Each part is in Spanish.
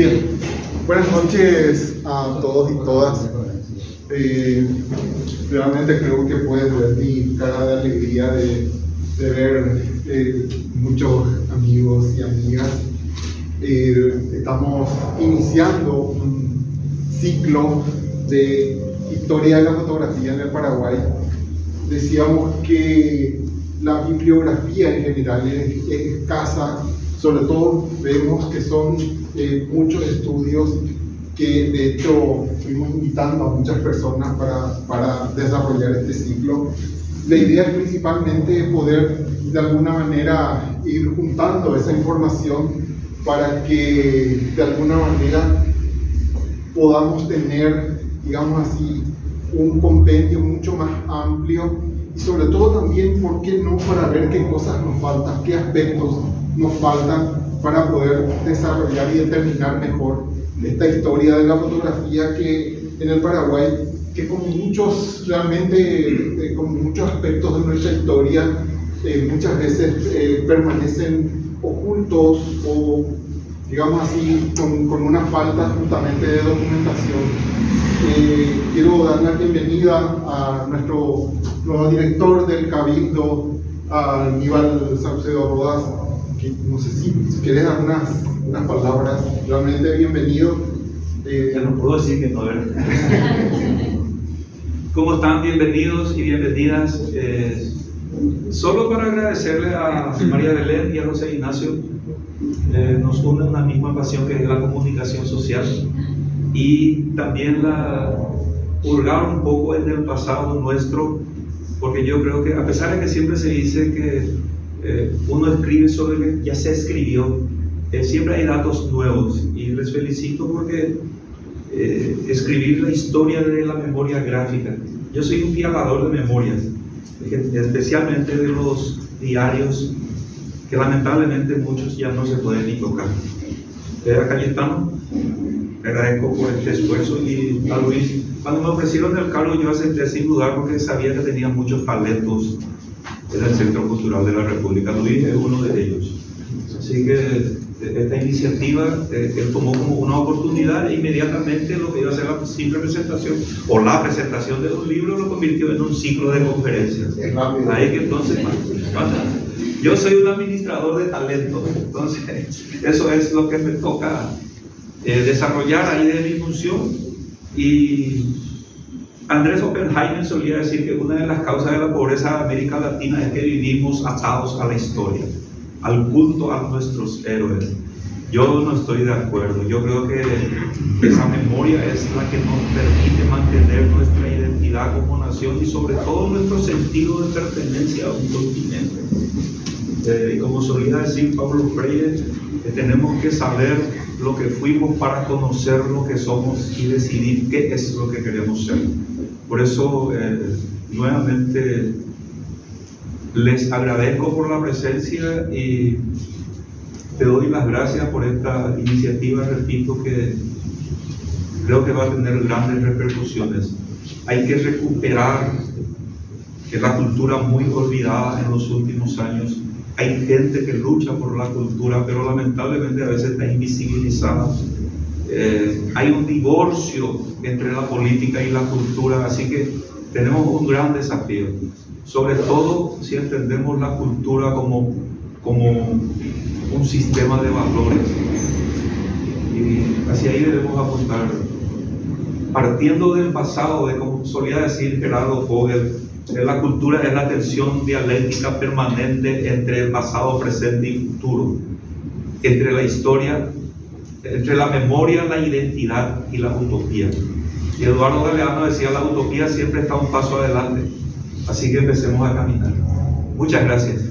Bien, buenas noches a todos y todas. Realmente creo que puedes ver mi cara de alegría de ver muchos amigos y amigas. Estamos iniciando un ciclo de historia de la fotografía en el Paraguay. Decíamos que la bibliografía en general es escasa, sobre todo vemos que son muchos estudios que de hecho fuimos invitando a muchas personas para desarrollar este ciclo. La idea es principalmente poder de alguna manera ir juntando esa información para que de alguna manera podamos tener, digamos así, un compendio mucho más amplio y sobre todo también, ¿por qué no?, para ver qué cosas nos faltan, qué aspectos nos faltan para poder desarrollar y determinar mejor esta historia de la fotografía que en el Paraguay, que con muchos, realmente, con muchos aspectos de nuestra historia, muchas veces permanecen ocultos o, digamos así, con una falta justamente de documentación. Quiero dar la bienvenida a nuestro nuevo director del Cabildo, a Aníbal Saucedo Rodas, que no sé si quieres dar unas palabras. Realmente bienvenido. Ya no puedo decir que no, ¿verdad? ¿Cómo están? Bienvenidos y bienvenidas. Solo para agradecerle a María Belén y a José Ignacio, nos une una misma pasión que es la comunicación social, y también la hurgar un poco en el pasado nuestro, porque yo creo que a pesar de que siempre se dice que uno escribe sobre lo que ya se escribió, siempre hay datos nuevos, y les felicito porque escribir la historia de la memoria gráfica. Yo soy un fiador de memorias, especialmente de los diarios, que lamentablemente muchos ya no se pueden ni tocar. Acá estamos. Agradezco por este esfuerzo, y a Luis, cuando me ofrecieron el cargo, yo acepté sin dudar porque sabía que tenía muchos talentos en el Centro Cultural de la República. Luis es uno de ellos. Así que esta iniciativa él tomó como una oportunidad, e inmediatamente lo que iba a ser la simple presentación o la presentación de los libros lo convirtió en un ciclo de conferencias. Ahí que entonces, yo soy un administrador de talento, entonces eso es lo que me toca desarrollar ahí de mi función. Y Andrés Oppenheimer solía decir que una de las causas de la pobreza de América Latina es que vivimos atados a la historia, al culto a nuestros héroes. Yo no estoy de acuerdo. Yo creo que esa memoria es la que nos permite mantener nuestra identidad como nación y sobre todo nuestro sentido de pertenencia a un continente. Y como solía decir Pablo Freire, tenemos que saber lo que fuimos para conocer lo que somos y decidir qué es lo que queremos ser. Por eso, nuevamente, les agradezco por la presencia y te doy las gracias por esta iniciativa. Repito que creo que va a tener grandes repercusiones. Hay que recuperar la cultura muy olvidada en los últimos años. Hay gente que lucha por la cultura, pero lamentablemente a veces está invisibilizada. Hay un divorcio entre la política y la cultura, así que tenemos un gran desafío, sobre todo si entendemos la cultura como un sistema de valores, y hacia ahí debemos apuntar, partiendo del pasado, de como solía decir Gerardo Vogel, la cultura es la tensión dialéctica permanente entre el pasado, presente y futuro, entre la historia, entre la memoria, la identidad y la utopía. Y Eduardo Galeano decía, la utopía siempre está un paso adelante, así que empecemos a caminar. Muchas gracias.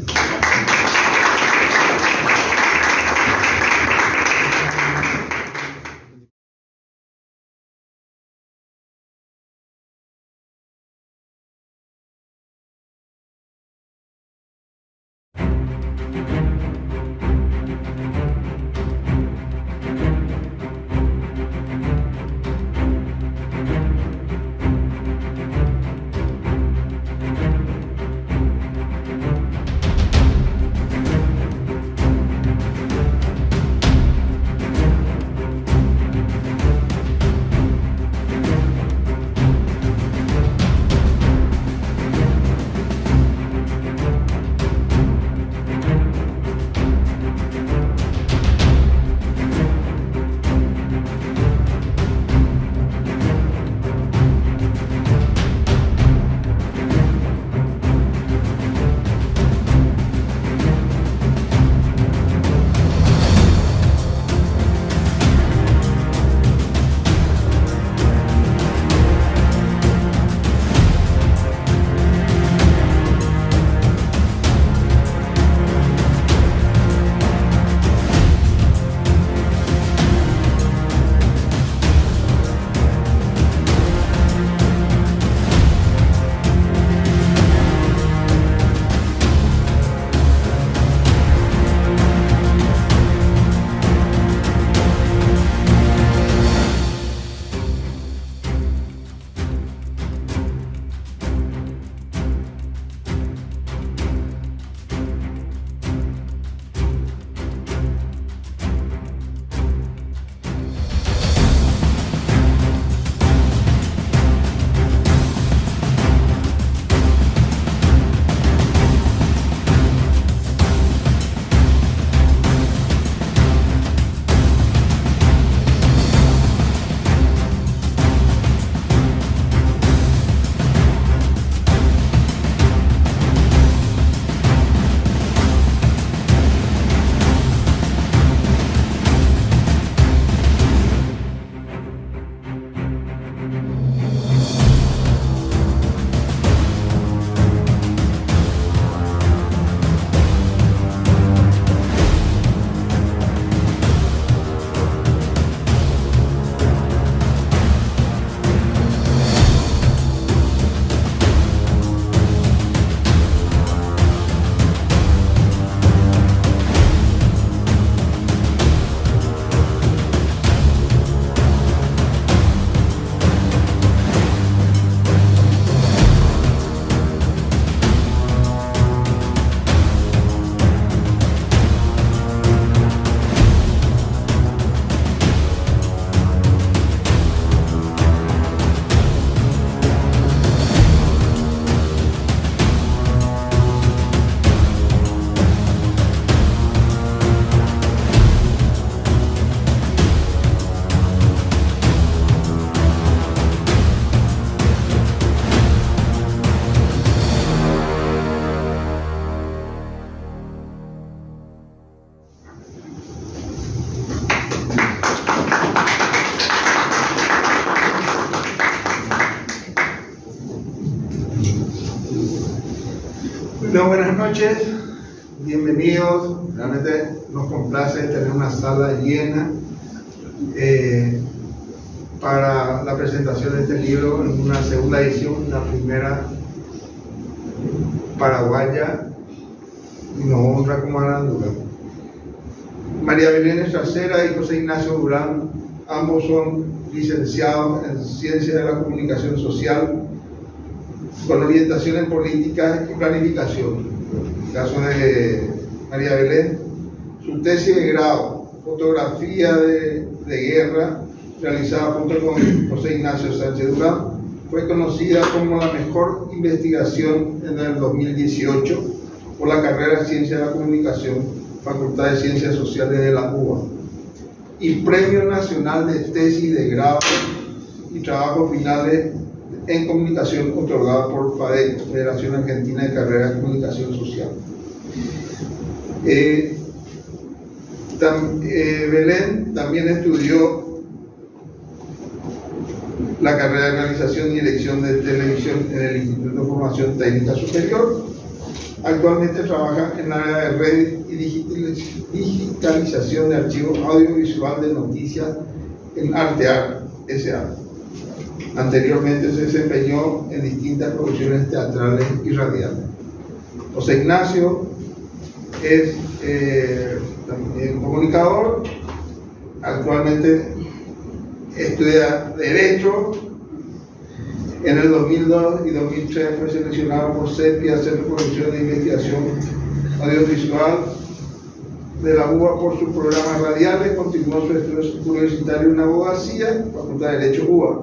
noches, bienvenidos. Realmente nos complace tener una sala llena para la presentación de este libro en una segunda edición, la primera paraguaya, y nos honra como Aranduga. María Belén Estracera y José Ignacio Durán, ambos son licenciados en Ciencias de la Comunicación Social con orientación en política y planificación. En el caso de María Belén, su tesis de grado, fotografía de guerra, realizada junto con José Ignacio Sánchez Durán, fue conocida como la mejor investigación en el 2018 por la carrera de Ciencias de la Comunicación, Facultad de Ciencias Sociales de la UBA, y Premio Nacional de Tesis de Grado y Trabajos Finales en Comunicación, otorgada por FADEC, Federación Argentina de Carreras de Comunicación Social. Belén también estudió la carrera de Realización y Dirección de Televisión en el Instituto de Formación Técnica Superior. Actualmente trabaja en la área de red y digitalización de archivos audiovisual de noticias en Artear S.A. Anteriormente se desempeñó en distintas producciones teatrales y radiales. José Ignacio es también comunicador. Actualmente estudia Derecho. En el 2002 y 2003 fue seleccionado por CEPI, Centro de Producción e Investigación Audiovisual de la UBA por sus programas radiales. Continuó su estudio universitario en abogacía, Facultad de Derecho UBA.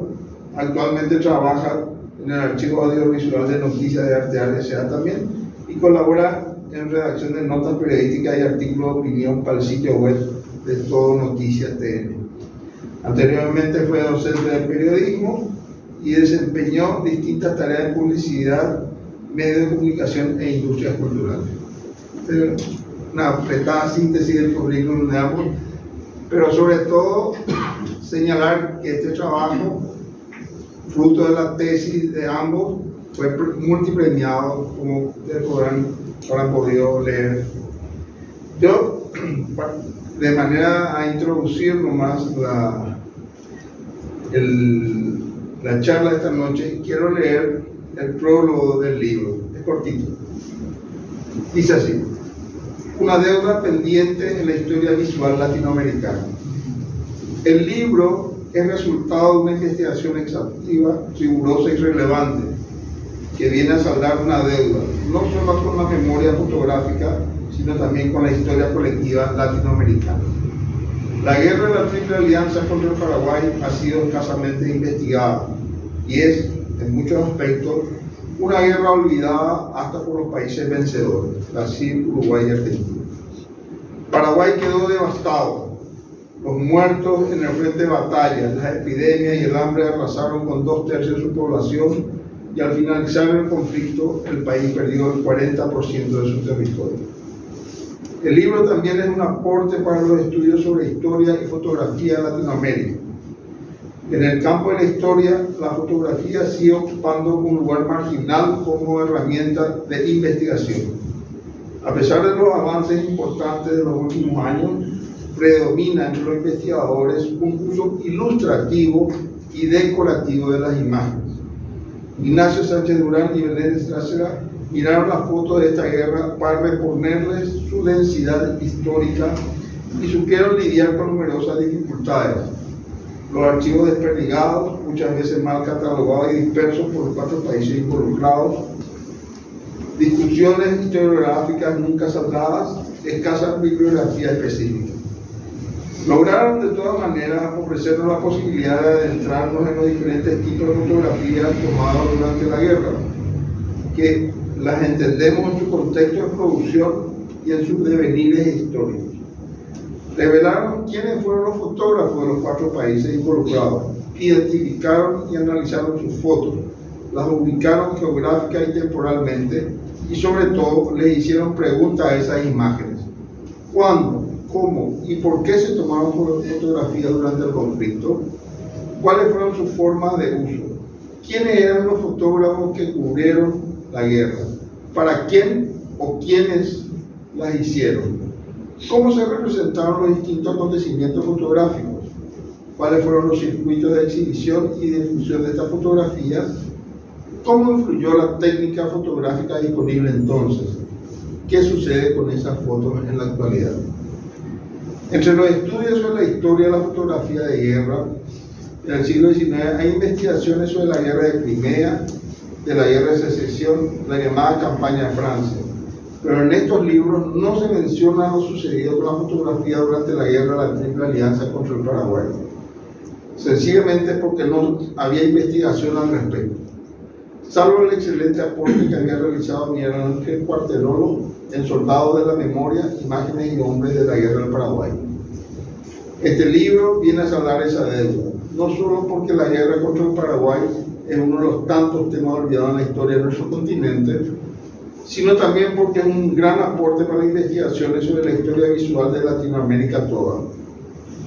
Actualmente trabaja en el Archivo Audiovisual de Noticias de Artear S.A. también, y colabora en redacción de notas periodísticas y artículos de opinión para el sitio web de Todo Noticias TN. Anteriormente fue docente de periodismo y desempeñó distintas tareas de publicidad, medios de comunicación e industrias culturales. Una apretada síntesis del currículum de ambos, pero sobre todo señalar que este trabajo, fruto de la tesis de ambos, fue multipremiado, como habrán podido leer. Yo, de manera a introducir nomás la charla de esta noche, quiero leer el prólogo del libro. Es cortito. Dice así: una deuda pendiente en la historia visual latinoamericana. El libro es resultado de una investigación exhaustiva, rigurosa y relevante, que viene a saldar una deuda, no solo con la memoria fotográfica, sino también con la historia colectiva latinoamericana. La guerra de la Triple Alianza contra el Paraguay ha sido escasamente investigada y es, en muchos aspectos, una guerra olvidada hasta por los países vencedores, Brasil, Uruguay y Argentina. Paraguay quedó devastado. Los muertos en el frente de batalla, las epidemias y el hambre arrasaron con 2/3 de su población, y al finalizar el conflicto, el país perdió el 40% de su territorio. El libro también es un aporte para los estudios sobre historia y fotografía de Latinoamérica. En el campo de la historia, la fotografía sigue ocupando un lugar marginal como herramienta de investigación. A pesar de los avances importantes de los últimos años, predomina entre los investigadores un uso ilustrativo y decorativo de las imágenes. Ignacio Sánchez Durán y Belén Estracera miraron las fotos de esta guerra para reponerles su densidad histórica y supieron lidiar con numerosas dificultades. Los archivos desperdigados, muchas veces mal catalogados y dispersos por los 4 países involucrados, discusiones historiográficas nunca saldadas, escasa bibliografía específica. Lograron de todas maneras ofrecernos la posibilidad de adentrarnos en los diferentes tipos de fotografías tomadas durante la guerra, que las entendemos en su contexto de producción y en sus devenires históricos. Revelaron quiénes fueron los fotógrafos de los 4 países involucrados, identificaron y analizaron sus fotos, las ubicaron geográfica y temporalmente, y sobre todo les hicieron preguntas a esas imágenes. ¿Cuándo, cómo y por qué se tomaron fotografías durante el conflicto? ¿Cuáles fueron sus formas de uso? ¿Quiénes eran los fotógrafos que cubrieron la guerra? ¿Para quién o quiénes las hicieron, cómo se representaron los distintos acontecimientos fotográficos, cuáles fueron los circuitos de exhibición y difusión de estas fotografías, cómo influyó la técnica fotográfica disponible entonces, qué sucede con esas fotos en la actualidad. Entre los estudios sobre la historia de la fotografía de guerra en el siglo XIX hay investigaciones sobre la guerra de Crimea, de la guerra de secesión, la llamada campaña de Francia. Pero en estos libros no se menciona lo sucedido con la fotografía durante la guerra de la Triple Alianza contra el Paraguay, sencillamente porque no había investigación al respecto, salvo el excelente aporte que había realizado Miguel Ángel Cuarterolo en Soldados de la Memoria, Imágenes y Hombres de la Guerra del Paraguay. Este libro viene a saldar esa deuda, no solo porque la guerra contra el Paraguay es uno de los tantos temas olvidados en la historia de nuestro continente, sino también porque es un gran aporte para investigaciones sobre la historia visual de Latinoamérica toda.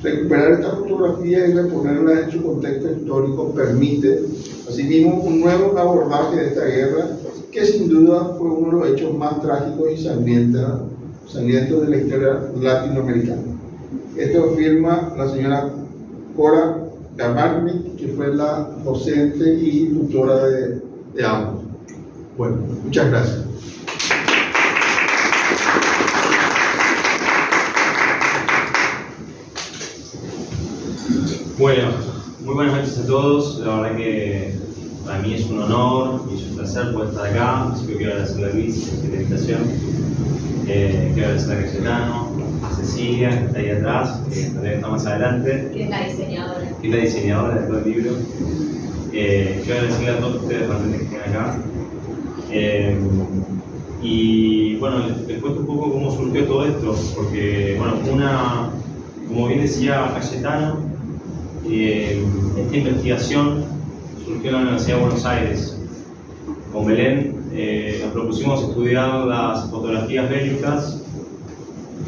Recuperar esta fotografía y reponerla en su contexto histórico permite, asimismo, un nuevo abordaje de esta guerra, que sin duda fue uno de los hechos más trágicos y sangrientos de la historia latinoamericana. Esto afirma la señora Cora Gamarnik, que fue la docente y tutora de ambos. Bueno, muchas gracias. Bueno, muy buenas noches a todos. La verdad que para mí es un honor y es un placer poder estar acá. Así que quiero agradecerle a Luis por la invitación. Quiero agradecerle a Cayetano, a Cecilia, que está ahí atrás, que está más adelante. Que es la diseñadora. Que es la diseñadora de todo el libro. Quiero agradecerle a todos ustedes realmente que estén acá. Y bueno, les cuento un poco cómo surgió todo esto, porque, bueno, como bien decía Cayetano, esta investigación surgió en la Universidad de Buenos Aires. Con Belén nos propusimos estudiar las fotografías bélicas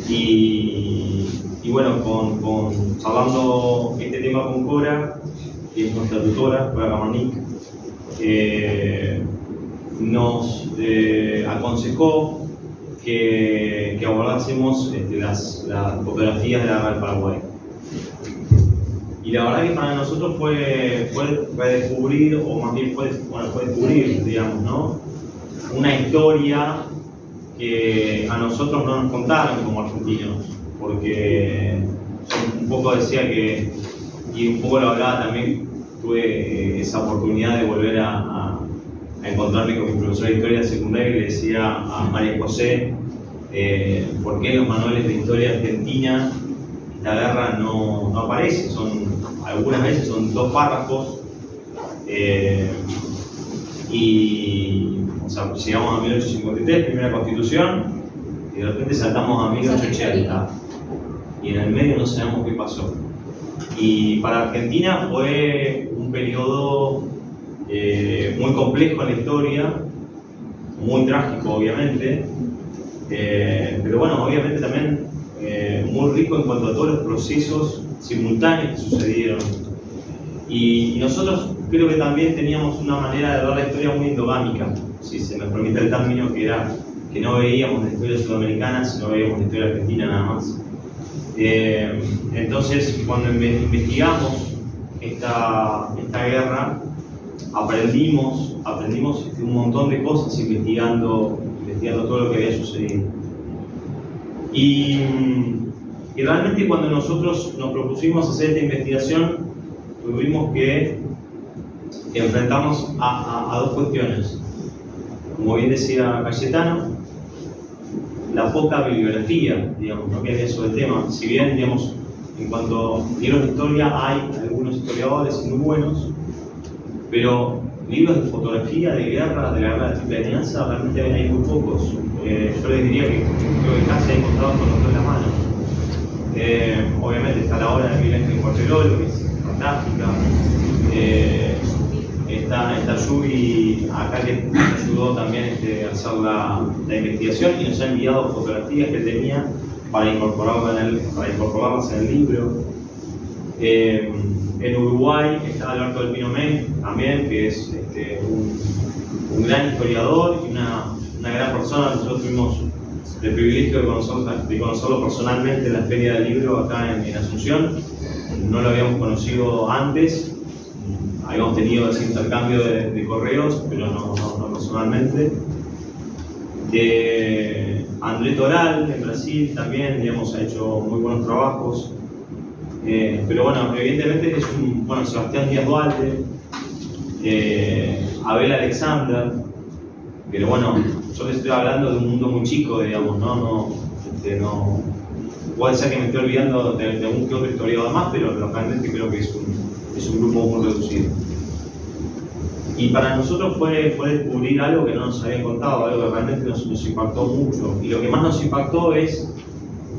y bueno, charlando este tema con Cora, que es nuestra tutora, Cora Gamarnik, nos aconsejó que abordásemos las fotografías de la guerra del Paraguay. Y la verdad que para nosotros fue redescubrir, o más bien fue descubrir, digamos, ¿no? Una historia que a nosotros no nos contaron como argentinos, porque un poco decía que, y un poco lo hablaba también, tuve esa oportunidad de volver a encontrarme con mi profesor de historia secundaria y le decía a María José por qué en los manuales de historia argentina la guerra no aparece, algunas veces son 2 párrafos y o sea, llegamos a 1853, primera constitución, y de repente saltamos a 1880 y en el medio no sabemos qué pasó. Y para Argentina fue un periodo muy complejo en la historia, muy trágico obviamente, pero bueno, obviamente también muy rico en cuanto a todos los procesos simultáneos que sucedieron. Y nosotros creo que también teníamos una manera de ver la historia muy endogámica, si se me permite el término, que era que no veíamos la historia sudamericana, sino veíamos la historia argentina nada más. Entonces, cuando investigamos esta guerra, aprendimos un montón de cosas investigando todo lo que había sucedido. Y realmente cuando nosotros nos propusimos hacer esta investigación, tuvimos que enfrentarnos a 2 cuestiones. Como bien decía Cayetano, la poca bibliografía, digamos, ¿no?, que había sobre el tema. Si bien, digamos, en cuanto a libros de historia, hay algunos historiadores muy buenos, pero libros de fotografía, de guerra, de la guerra de la Triple Alianza, realmente hay muy pocos. Yo les diría que creo que casi hay contados con los dedos de la mano. Obviamente está la obra de Miguel Ángel Cuarterolo, que es fantástica. Está Yubi acá, que nos ayudó también a hacer la investigación y nos ha enviado fotografías que tenía para incorporarlas en el libro. En Uruguay está Alberto del Pino May también, que es un gran historiador y una gran persona. Nosotros tuvimos el privilegio de conocerlo personalmente en la Feria del Libro acá en Asunción. No lo habíamos conocido antes, habíamos tenido ese intercambio de correos, pero no personalmente. André Toral en Brasil también, digamos, ha hecho muy buenos trabajos. Pero bueno, evidentemente es Sebastián Díaz Duarte, Abel Alexander, pero bueno, yo les estoy hablando de un mundo muy chico, digamos, no puede ser que me esté olvidando de algún que otro historiador más, pero realmente creo que es un grupo muy reducido. Y para nosotros fue descubrir algo que no nos habían contado, algo que realmente nos impactó mucho. Y lo que más nos impactó es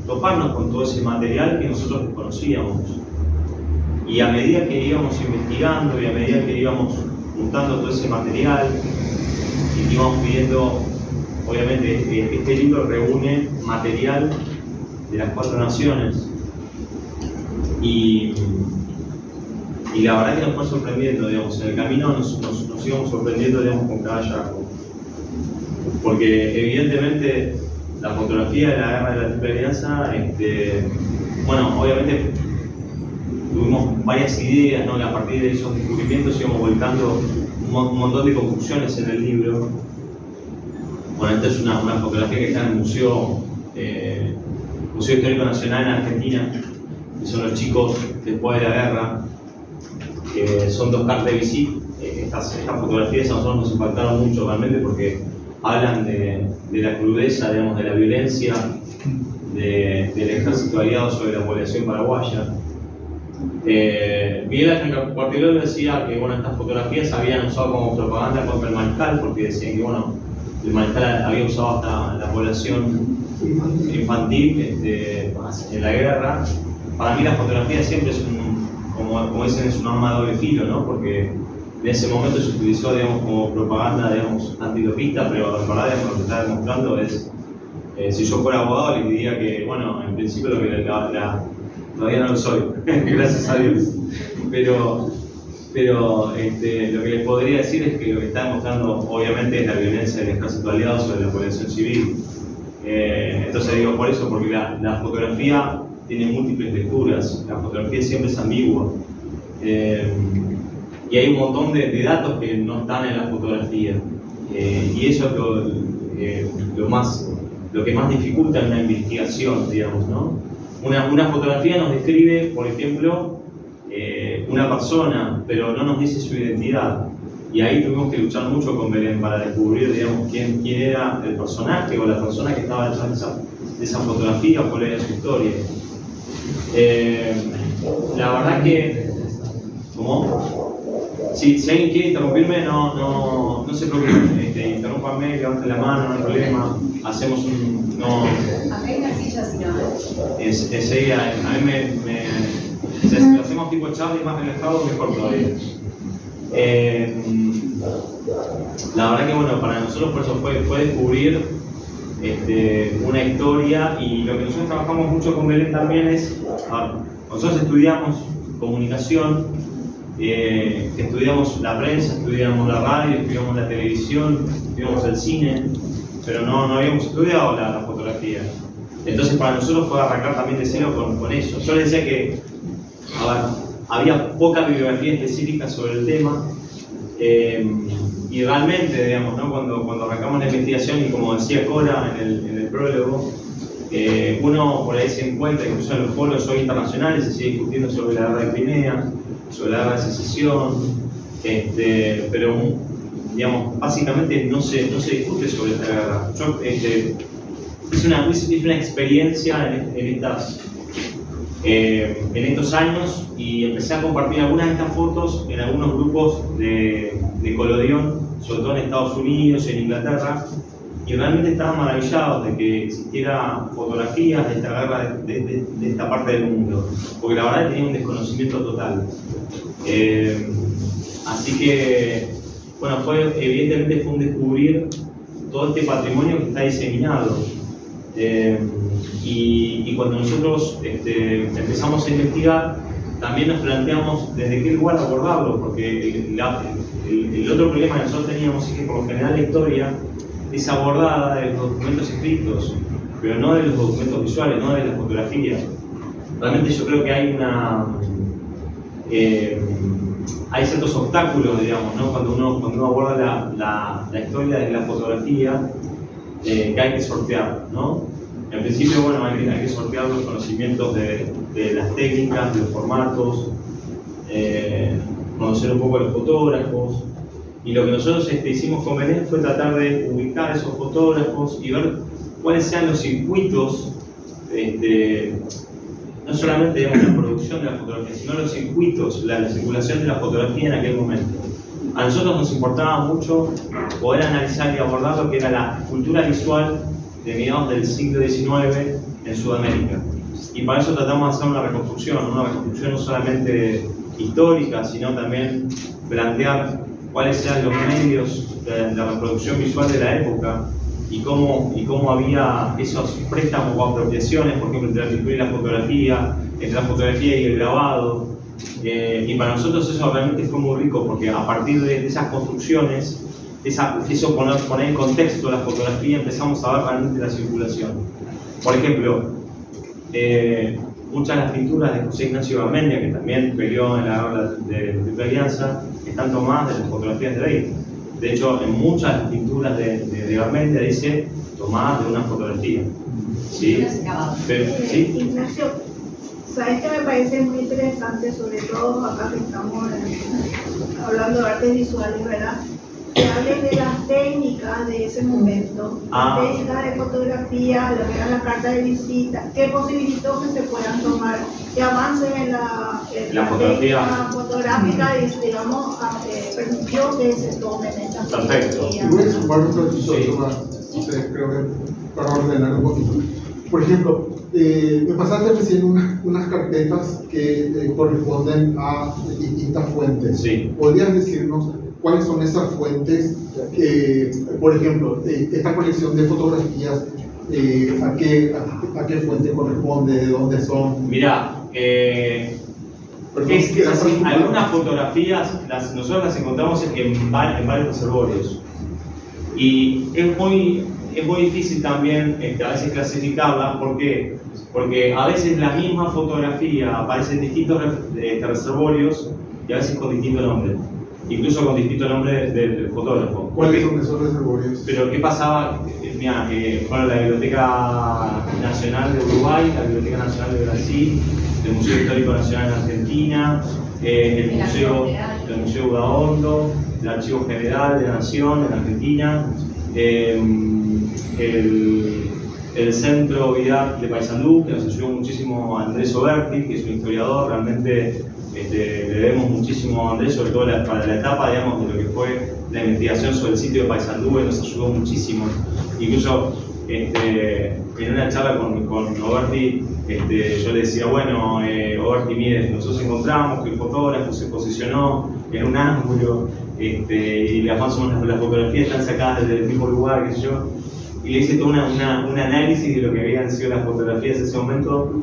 toparnos con todo ese material que nosotros desconocíamos. Y a medida que íbamos investigando y a medida que íbamos juntando todo ese material, y íbamos pidiendo, obviamente, este libro reúne material de las 4 naciones. Y la verdad que nos fue sorprendiendo, digamos, en el camino nos íbamos sorprendiendo, digamos, con cada hallazgo. Porque evidentemente la fotografía de la guerra de la Triple Alianza, obviamente tuvimos varias ideas, ¿no? Que a partir de esos descubrimientos íbamos volcando un montón de conclusiones en el libro. Bueno, esta es una fotografía que está en el Museo Histórico Nacional en Argentina, que son los chicos después de la guerra, que son 2 cartas de visita. Estas fotografías a nosotros nos impactaron mucho realmente porque hablan de la crudeza, digamos, de la violencia del ejército aliado sobre la población paraguaya. Miguel Ángel Cuarteló decía que estas fotografías habían usado como propaganda contra el mariscal, porque decían que el mariscal había usado hasta la población infantil en la guerra. Para mí la fotografía siempre es como dicen, es un arma de doble filo, ¿no? Porque en ese momento se utilizó, digamos, como propaganda, digamos, antidopista, pero en verdad, digamos, lo que está demostrando es, si yo fuera abogado, les diría que, en principio lo que todavía no lo soy, gracias a Dios, pero lo que les podría decir es que lo que está demostrando, obviamente, es la violencia del ejército aliado sobre la población civil. Entonces digo por eso, porque la fotografía tiene múltiples lecturas, la fotografía siempre es ambigua. Y hay un montón de datos que no están en la fotografía. Y eso es lo que más dificulta en una investigación, digamos, ¿no? Una fotografía nos describe, por ejemplo, una persona, pero no nos dice su identidad. Y ahí tuvimos que luchar mucho con Belén para descubrir, digamos, quién era el personaje o la persona que estaba detrás de esa fotografía o cuál era su historia. La verdad que, ¿cómo? Si alguien quiere interrumpirme, no se preocupen, interrúmpanme, levanten la mano, no hay problema, hacemos un... Acá hay una silla, si no. Enseguida, a mí si lo hacemos tipo Charlie más relajado, mejor todavía. La verdad que para nosotros por eso fue descubrir una historia, y lo que nosotros trabajamos mucho con Belén también es, nosotros estudiamos comunicación, estudiamos la prensa, estudiamos la radio, estudiamos la televisión, estudiamos el cine, pero no habíamos estudiado la fotografía. Entonces para nosotros fue arrancar también de cero con eso. Yo les decía que había poca bibliografía específica sobre el tema, y realmente, digamos, ¿no? cuando arrancamos la investigación, y como decía Cora en el prólogo, uno por ahí se encuentra, incluso en los foros hoy internacionales, se sigue discutiendo sobre la guerra de Crimea, sobre la guerra de secesión, pero digamos, básicamente no se discute sobre esta guerra. Yo hice una experiencia en estos años, y empecé a compartir algunas de estas fotos en algunos grupos de colodión, sobre todo en Estados Unidos y en Inglaterra, y realmente estaban maravillados de que existiera fotografías de esta guerra de esta parte del mundo, porque la verdad tenía un desconocimiento total. Así que, evidentemente fue un descubrir todo este patrimonio que está diseminado. Y cuando nosotros empezamos a investigar, también nos planteamos desde qué lugar abordarlo, porque el otro problema que nosotros teníamos es que por lo general la historia es abordada de los documentos escritos, pero no de los documentos visuales, no de la fotografía. Realmente yo creo que hay hay ciertos obstáculos, digamos, ¿no? Cuando uno aborda la historia de la fotografía, que hay que sortear, ¿no? En principio, bueno, hay que sortear los conocimientos de las técnicas, de los formatos, conocer un poco a los fotógrafos. Y lo que nosotros hicimos con Belén fue tratar de ubicar esos fotógrafos y ver cuáles sean los circuitos, no solamente digamos, la producción de la fotografía, sino los circuitos, la circulación de la fotografía en aquel momento. A nosotros nos importaba mucho poder analizar y abordar lo que era la cultura visual de mediados del siglo XIX en Sudamérica. Y para eso tratamos de hacer una reconstrucción no solamente histórica, sino también plantear cuáles eran los medios de reproducción visual de la época y cómo había esos préstamos o apropiaciones, por ejemplo, entre la pintura y la fotografía, entre la fotografía y el grabado. Y para nosotros eso realmente fue muy rico, porque a partir de esas construcciones, eso poner en contexto la fotografía, empezamos a ver realmente la circulación. Por ejemplo, muchas de las pinturas de José Ignacio Garmendia, que también peleó en la guerra de Triple Alianza, están tomadas de las fotografías de Beit. De hecho, en muchas de las pinturas de Garmendia dice tomadas de una fotografía. ¿Sí? ¿Sí? Ignacio, ¿sabes qué me parece muy interesante? Sobre todo acá que estamos hablando de artes visuales, ¿verdad? Que hablen de las técnicas de ese momento, técnicas de fotografía, lo que era la carta de visita, qué posibilitó que se puedan tomar, que avancen en la técnica fotográfica y, digamos, permitió que se tomen estas fotografías. Voy a sumar un ratito más, creo que para ordenar un poquito. Por ejemplo, me pasaste recién unas carpetas que corresponden a distintas fuentes. Sí. ¿Podrías decirnos cuáles son esas fuentes que, por ejemplo, esta colección de fotografías, a qué fuente corresponde, de dónde son? Mira, algunas fotografías nosotros las encontramos en varios reservorios y es muy difícil también a veces clasificarla. ¿Por qué? Porque a veces la misma fotografía aparece en distintos reservorios y a veces con distinto nombre. Incluso con distinto nombre del fotógrafo. ¿Cuáles son esos reservorios? Pero ¿qué pasaba? Mira, bueno, la Biblioteca Nacional de Uruguay, la Biblioteca Nacional de Brasil, el Museo Histórico Nacional de Argentina, el Museo Udaondo, el Archivo General de la Nación en Argentina, el Centro Vidal de Paysandú, que nos ayudó muchísimo a Andrés Oberti, que es un historiador. Realmente le debemos muchísimo a Andrés, sobre todo para la etapa, digamos, de lo que fue la investigación sobre el sitio de Paysandú. Él nos ayudó muchísimo. Incluso en una charla con Oberti, yo le decía, bueno, Oberti, mire, nosotros encontramos que el fotógrafo se posicionó en un ángulo y las fotografías están sacadas desde el mismo lugar, qué sé yo. Y le hice todo un análisis de lo que habían sido las fotografías en ese momento.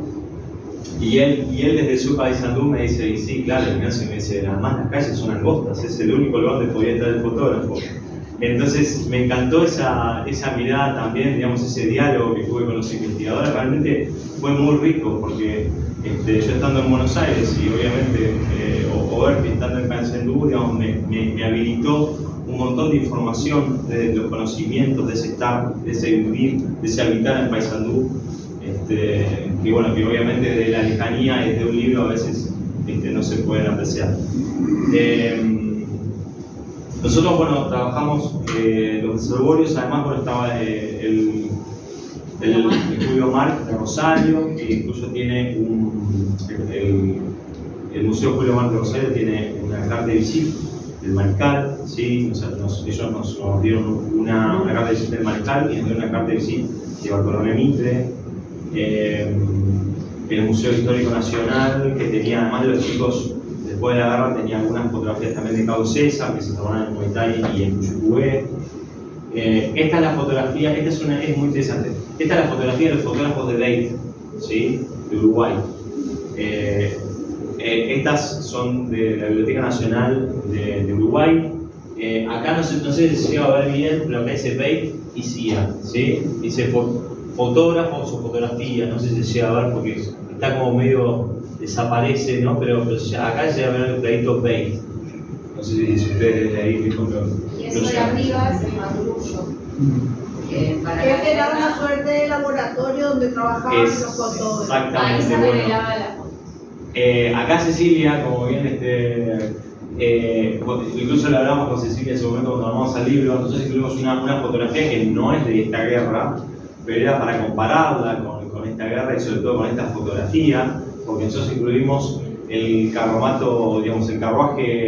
Y él desde su Paysandú me dice, y sí, claro, Ignacio, me dice, además las calles son angostas, es el único lugar donde podía estar el fotógrafo. Entonces me encantó esa mirada también, digamos, ese diálogo que tuve con los investigadores. Realmente fue muy rico, porque yo estando en Buenos Aires y obviamente Oberti estando en Paysandú, digamos, me habilitó un montón de información de los conocimientos de ese estar, de ese vivir, de ese habitar en Paysandú, que bueno, que obviamente de la lejanía y de un libro a veces no se pueden apreciar. Nosotros, bueno, trabajamos los reservorios. Además, bueno, estaba el Julio Marc de Rosario, que incluso tiene el Museo Julio Marc de Rosario tiene una carta de visita del Mariscal, ¿sí? O sea, ellos nos dieron una carta de visita del Mariscal y nos dieron una carta de visita de Bartolomé Mitre. El Museo Histórico Nacional, que tenía, además de los chicos, después de la guerra, tenía algunas fotografías también de Cabo César, que se tomaron en Muay y en Cuyucué. Esta es la fotografía, es muy interesante. Esta es la fotografía de los fotógrafos de Beit, ¿sí? De Uruguay. Estas son de la Biblioteca Nacional de Uruguay. Acá no sé si se va a ver bien, pero acá dice Beit y CIA, ¿sí? Dice fotógrafos o fotografías, no sé si se llega a ver porque está como medio desaparece, ¿no? Pero acá llega a ver el crédito Paint. No sé si ustedes de ahí y eso de arriba es el madrullo. Ese era una suerte de laboratorio donde trabajaban los fotógrafos. Ahí se Exactamente, revelaba la foto. Acá Cecilia, como bien incluso le hablamos con Cecilia en ese momento cuando armamos el libro, nosotros incluimos una fotografía que no es de esta guerra, pero era para compararla con esta guerra y sobre todo con esta fotografía, porque nosotros incluimos el carromato, digamos, el carruaje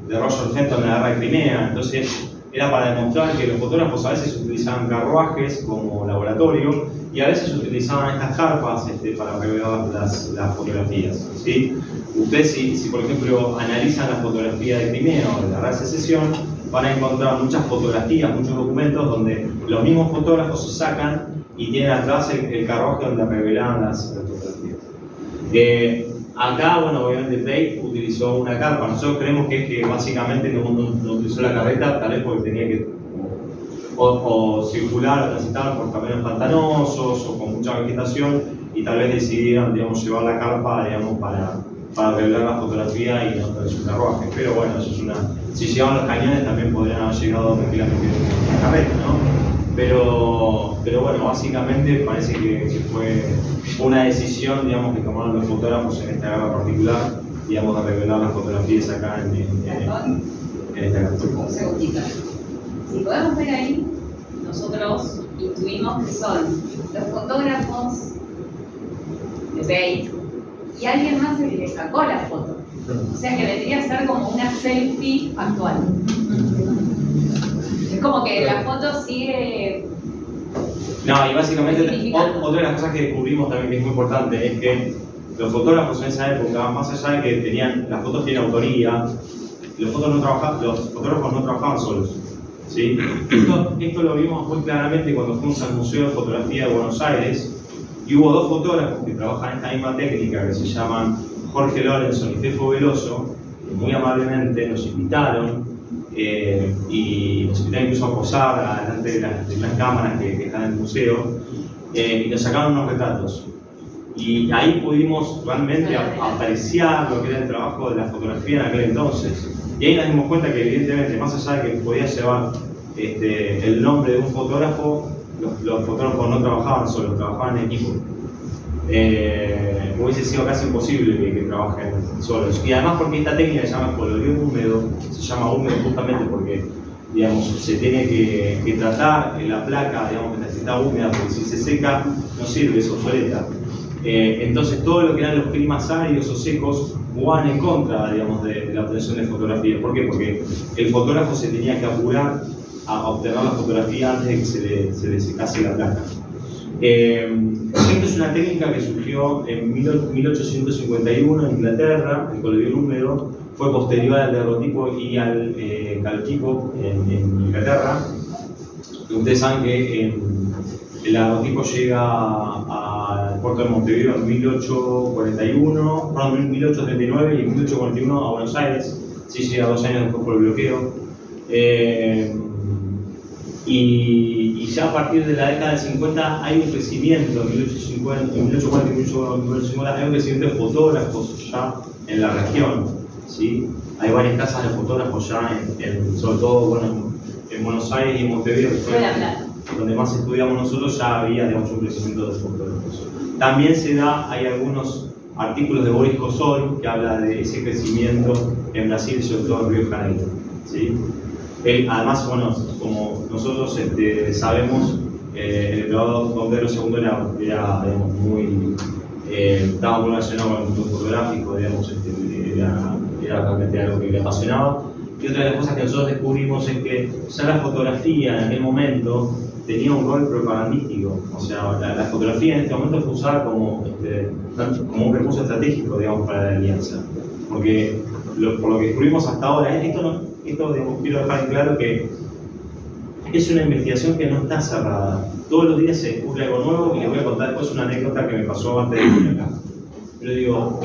de Roger Fenton en la guerra de Crimea. Entonces era para demostrar que los fotógrafos a veces utilizaban carruajes como laboratorio y a veces utilizaban estas carpas para revelar las fotografías, ¿sí? Ustedes si por ejemplo analizan la fotografía de Crimea o de la Guerra de Secesión, van a encontrar muchas fotografías, muchos documentos donde los mismos fotógrafos se sacan y tienen atrás el carruaje donde revelaban las fotografías. Acá, bueno, obviamente Play utilizó una carpa. Nosotros creemos que básicamente no utilizó la carreta, tal vez porque tenía que o circular o transitar por caminos pantanosos o con mucha vegetación y tal vez decidieron, digamos, llevar la carpa, digamos, para revelar la fotografía y no traer su carruaje. Pero bueno, eso es una... Si llevaban los cañones también podrían haber llegado tranquilamente con la carreta, ¿no? Pero bueno, básicamente parece que fue una decisión, digamos, que tomaron los fotógrafos en esta guerra particular, digamos, de revelar las fotografías acá en esta guerra. Un segundito. Si podemos ver ahí, nosotros intuimos que son los fotógrafos de Paint y alguien más el que le sacó la foto. O sea que vendría a ser como una selfie actual. Es como que la foto sigue... No, y básicamente otra de las cosas que descubrimos también que es muy importante es que los fotógrafos en esa época, más allá de que las fotos tienen autoría, los fotógrafos no trabajaban solos, ¿sí? Esto lo vimos muy claramente cuando fuimos al Museo de Fotografía de Buenos Aires y hubo dos fotógrafos que trabajan esta misma técnica que se llaman Jorge Lorenzo y Fefo Veloso, que muy amablemente nos invitaron y nos invitaron incluso a posar delante de las cámaras que están en el museo y nos sacaron unos retratos. Y ahí pudimos realmente apreciar lo que era el trabajo de la fotografía en aquel entonces. Y ahí nos dimos cuenta que evidentemente, más allá de que podía llevar el nombre de un fotógrafo, los fotógrafos no trabajaban solos, trabajaban en equipo. Hubiese sido casi imposible que trabajen solos. Y además porque esta técnica se llama coloreo húmedo, se llama húmedo justamente porque, digamos, se tiene que tratar la placa, digamos, que necesita húmeda, porque si se seca no sirve, es obsoleta. Entonces todo lo que eran los climas áridos o secos jugaban en contra, digamos, de la obtención de fotografía. ¿Por qué? Porque el fotógrafo se tenía que apurar a obtener la fotografía antes de que se le secase la placa. Esto es una técnica que surgió en 1851 en Inglaterra, el colorido húmedo, fue posterior al daguerrotipo y al calotipo en Inglaterra. Ustedes saben que el daguerrotipo llega al puerto de Montevideo en 1839 y en 1841 a Buenos Aires, sí llega 2 años después por el bloqueo. Y ya a partir de la década del 50 hay un crecimiento, en 1840 y 1850 hay un crecimiento de fotógrafos ya en la región, ¿sí? Hay varias casas de fotógrafos ya, sobre todo bueno, en Buenos Aires y en Montevideo, que fue donde más estudiamos nosotros, ya había, digamos, un crecimiento de fotógrafos. También hay algunos artículos de Boris Kosoy que habla de ese crecimiento en Brasil, sobre todo en Río de Janeiro, ¿sí? Además, bueno, como nosotros sabemos, el emperador Don Pedro II era digamos, estaba muy relacionado con el mundo fotográfico, digamos, era realmente algo que le apasionaba. Y otra de las cosas que nosotros descubrimos es que ya la fotografía en aquel momento tenía un rol propagandístico. O sea, la fotografía en este momento fue usada como un recurso estratégico, digamos, para la alianza. Porque por lo que descubrimos hasta ahora, esto digamos, quiero dejar en claro que es una investigación que no está cerrada. Todos los días se descubre algo nuevo y les voy a contar después una anécdota que me pasó antes de venir acá. Pero digo,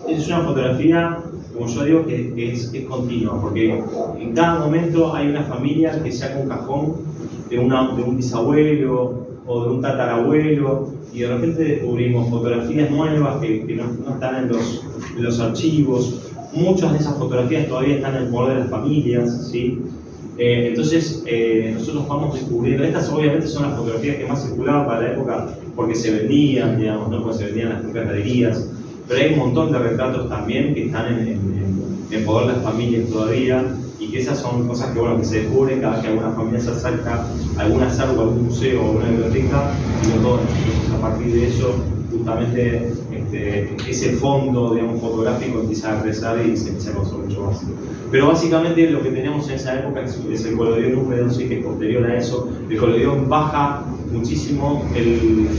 es una fotografía, como yo digo, que es continua, porque en cada momento hay una familia que saca un cajón de un bisabuelo o de un tatarabuelo, y de repente descubrimos fotografías nuevas que no están en los archivos. Muchas de esas fotografías todavía están en el poder de las familias, ¿sí? Entonces, nosotros vamos descubriendo, estas obviamente son las fotografías que más circulaban para la época porque se vendían, digamos, ¿no? Porque se vendían en las propias galerías, pero hay un montón de retratos también que están en poder de las familias todavía, y que esas son cosas que, bueno, que se descubren cada vez que alguna familia se acerca a algún acervo, a algún museo o a una biblioteca, y lo toman. Entonces, a partir de eso, justamente ese fondo, digamos, fotográfico empieza a crecer y se empieza a conocer mucho más. Pero básicamente lo que tenemos en esa época es el colodión húmedo, sí, que es posterior a eso. El colodión baja muchísimo el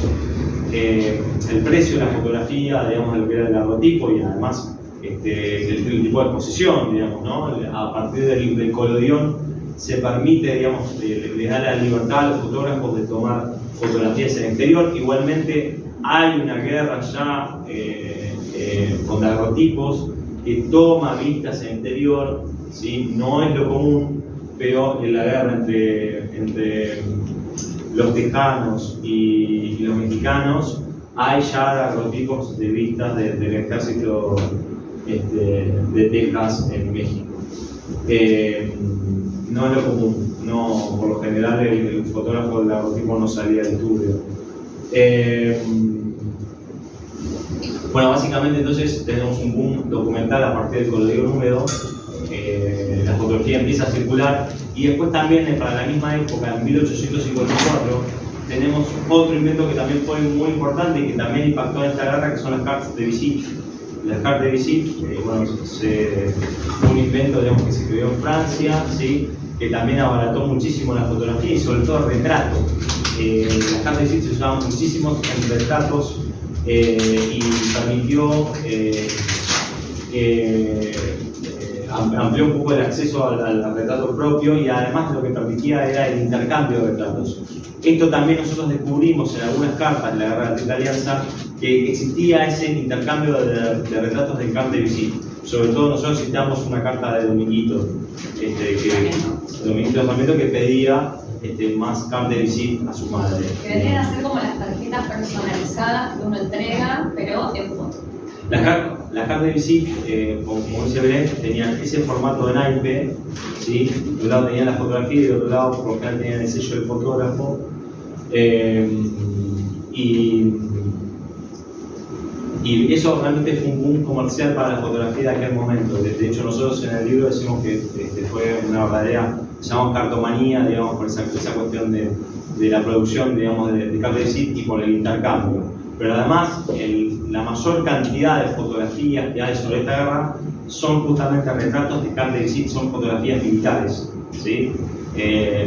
precio de la fotografía, digamos, de lo que era el daguerrotipo, y además el tipo de exposición, digamos, ¿no? A partir del colodión se permite, digamos, le da la libertad a los fotógrafos de tomar fotografías en el exterior. Igualmente hay una guerra ya con daguerrotipos que toma vistas en exterior, ¿sí? No es lo común, pero en la guerra entre los tejanos y los mexicanos hay ya daguerrotipos de vistas del ejército de Texas en México. No es lo común, no, por lo general el fotógrafo del daguerrotipo no salía del estudio. Bueno, básicamente entonces tenemos un boom documental a partir del colodión húmedo. La fotografía empieza a circular, y después también para la misma época, en 1854, tenemos otro invento que también fue muy importante y que también impactó en esta guerra, que son las cartas de visite. Las cartas de visite, bueno, fue un invento, digamos, que se creó en Francia, ¿sí? Que también abarató muchísimo la fotografía y sobre todo el retrato. Las cartas de visite se usaban muchísimo en retratos y permitió amplió un poco el acceso al retrato propio, y además lo que permitía era el intercambio de retratos. Esto también nosotros descubrimos en algunas cartas de la Guerra de la Triple Alianza, que existía ese intercambio de retratos del carta de visite. Sobre todo nosotros citamos una carta de Dominguito, Dominguito Sarmiento, que pedía más carta de visite a su madre. Que vendrían a ser como las tarjetas personalizadas que uno entrega, pero en foto. Las cartas de visite, como dice Belén, tenían ese formato de naipe, ¿sí? De un lado tenían la fotografía y de otro lado por lo general tenían el sello del fotógrafo. Y eso realmente fue un boom comercial para la fotografía de aquel momento. De hecho, nosotros en el libro decimos que fue una verdadera, llamamos cartomanía, digamos, por esa cuestión de la producción, digamos, de cartas de visite y por el intercambio. Pero además, la mayor cantidad de fotografías que hay sobre esta guerra son justamente retratos de cartas de visite, son fotografías militares, ¿sí?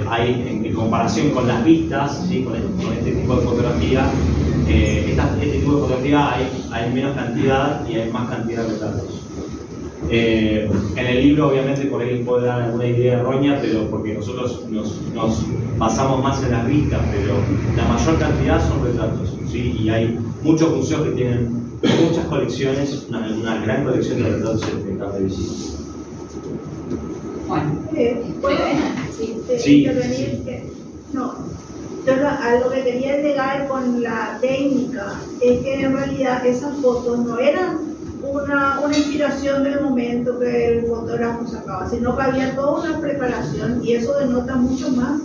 Hay, en comparación con las vistas, ¿sí? con este tipo de fotografía, este tipo de fotografía hay menos cantidad y hay más cantidad de retratos. En el libro, obviamente, por ahí puede dar alguna idea errónea, pero porque nosotros nos basamos más en las vistas, pero la mayor cantidad son retratos, ¿sí? Y hay muchos museos que tienen muchas colecciones, una gran colección de retratos de cartas de visite. Bueno, Sí. No, entonces a lo que quería llegar con la técnica es que en realidad esas fotos no eran una inspiración del momento que el fotógrafo sacaba, sino que había toda una preparación, y eso denota mucho más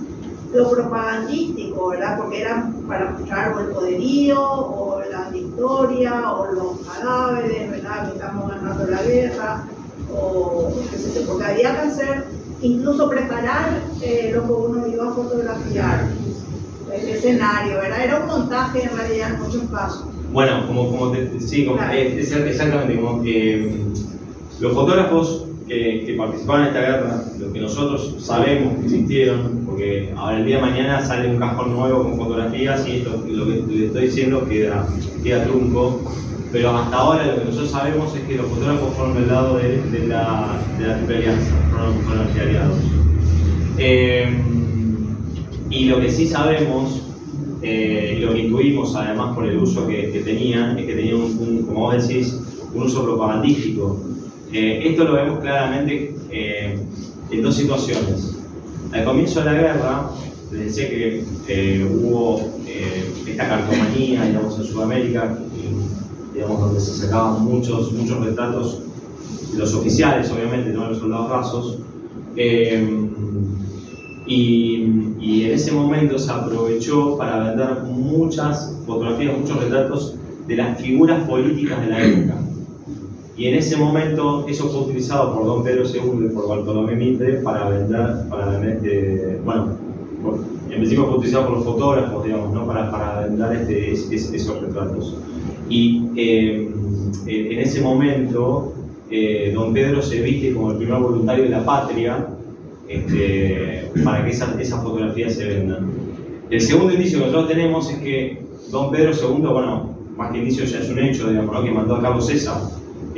lo propagandístico, ¿verdad? Porque eran para mostrar o el poderío, o la victoria, o los cadáveres, ¿verdad? Que estamos ganando la guerra, o qué sé yo, porque había que hacer, incluso preparar lo que uno iba a fotografiar, el escenario, ¿verdad? Era un montaje en realidad en muchos casos. Bueno, claro. Exactamente, como que los fotógrafos que participaron en esta guerra, lo que nosotros sabemos que existieron, porque ahora el día de mañana sale un cajón nuevo con fotografías y esto, lo que les estoy diciendo queda trunco, pero hasta ahora lo que nosotros sabemos es que los fotógrafos fueron del lado de la Triple Alianza, fueron los aliados. Y lo que sí sabemos, y lo que intuimos además por el uso que tenían, es que tenían como vos decís, un uso propagandístico. Esto lo vemos claramente en dos situaciones. Al comienzo de la guerra, les decía que hubo esta cartomanía, digamos, en Sudamérica, digamos, donde se sacaban muchos retratos, los oficiales, obviamente, no los soldados rasos, y en ese momento se aprovechó para vender muchas fotografías, muchos retratos de las figuras políticas de la época. Y en ese momento eso fue utilizado por Don Pedro II y por Bartolomé Mitre para vender, bueno, en principio fue utilizado por los fotógrafos, digamos, ¿no? para vender esos retratos. Y en ese momento Don Pedro se viste como el primer voluntario de la patria para que esas fotografías se vendan. El segundo indicio que nosotros tenemos es que Don Pedro II, bueno, más que indicio ya es un hecho, digamos, ¿no? Que mandó a Carlos César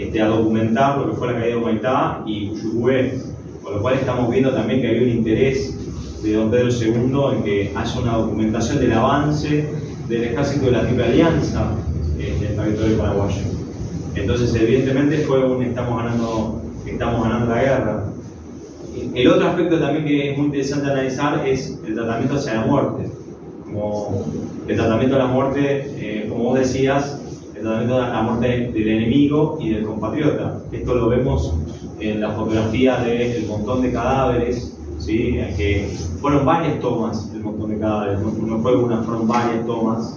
a documentar lo que fue la caída de Humaitá y Puyehue, con lo cual estamos viendo también que había un interés de Don Pedro II en que haya una documentación del avance del ejército de la Triple Alianza en el territorio paraguayo. Entonces, evidentemente estamos ganando la guerra. El otro aspecto también que es muy interesante analizar es el tratamiento hacia la muerte. Como el tratamiento de la muerte, como vos decías, el tratamiento de la muerte del enemigo y del compatriota. Esto lo vemos en la fotografía del montón de cadáveres, ¿sí? Que fueron varias tomas del montón de cadáveres, no fue una, fueron varias tomas.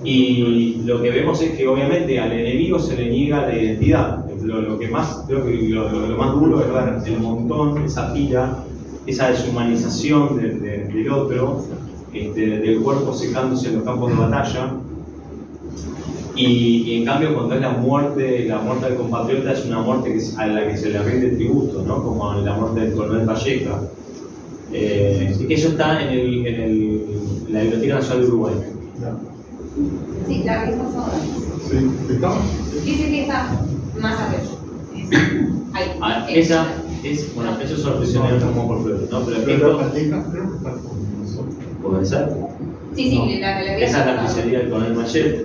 Y lo que vemos es que obviamente al enemigo se le niega la identidad. Lo que más, creo que lo más duro es ver el montón, esa pila, esa deshumanización del otro, del cuerpo secándose en los campos de batalla. Y en cambio, cuando es la muerte del compatriota, es una muerte a la que se le rinde tributo, ¿no? Como la muerte del coronel Valleja. Eso está en la Biblioteca Nacional de Uruguay. Sí, la vez pasada. Sí, ¿está? Sí, está más arriba. Ahí. Esa es, bueno, eso es sorpresivo como por flores, ¿no? Pero Pero la Valleja creo que está con eso. ¿puede ser? Sí, la Esa es la pizzería del coronel Valleja.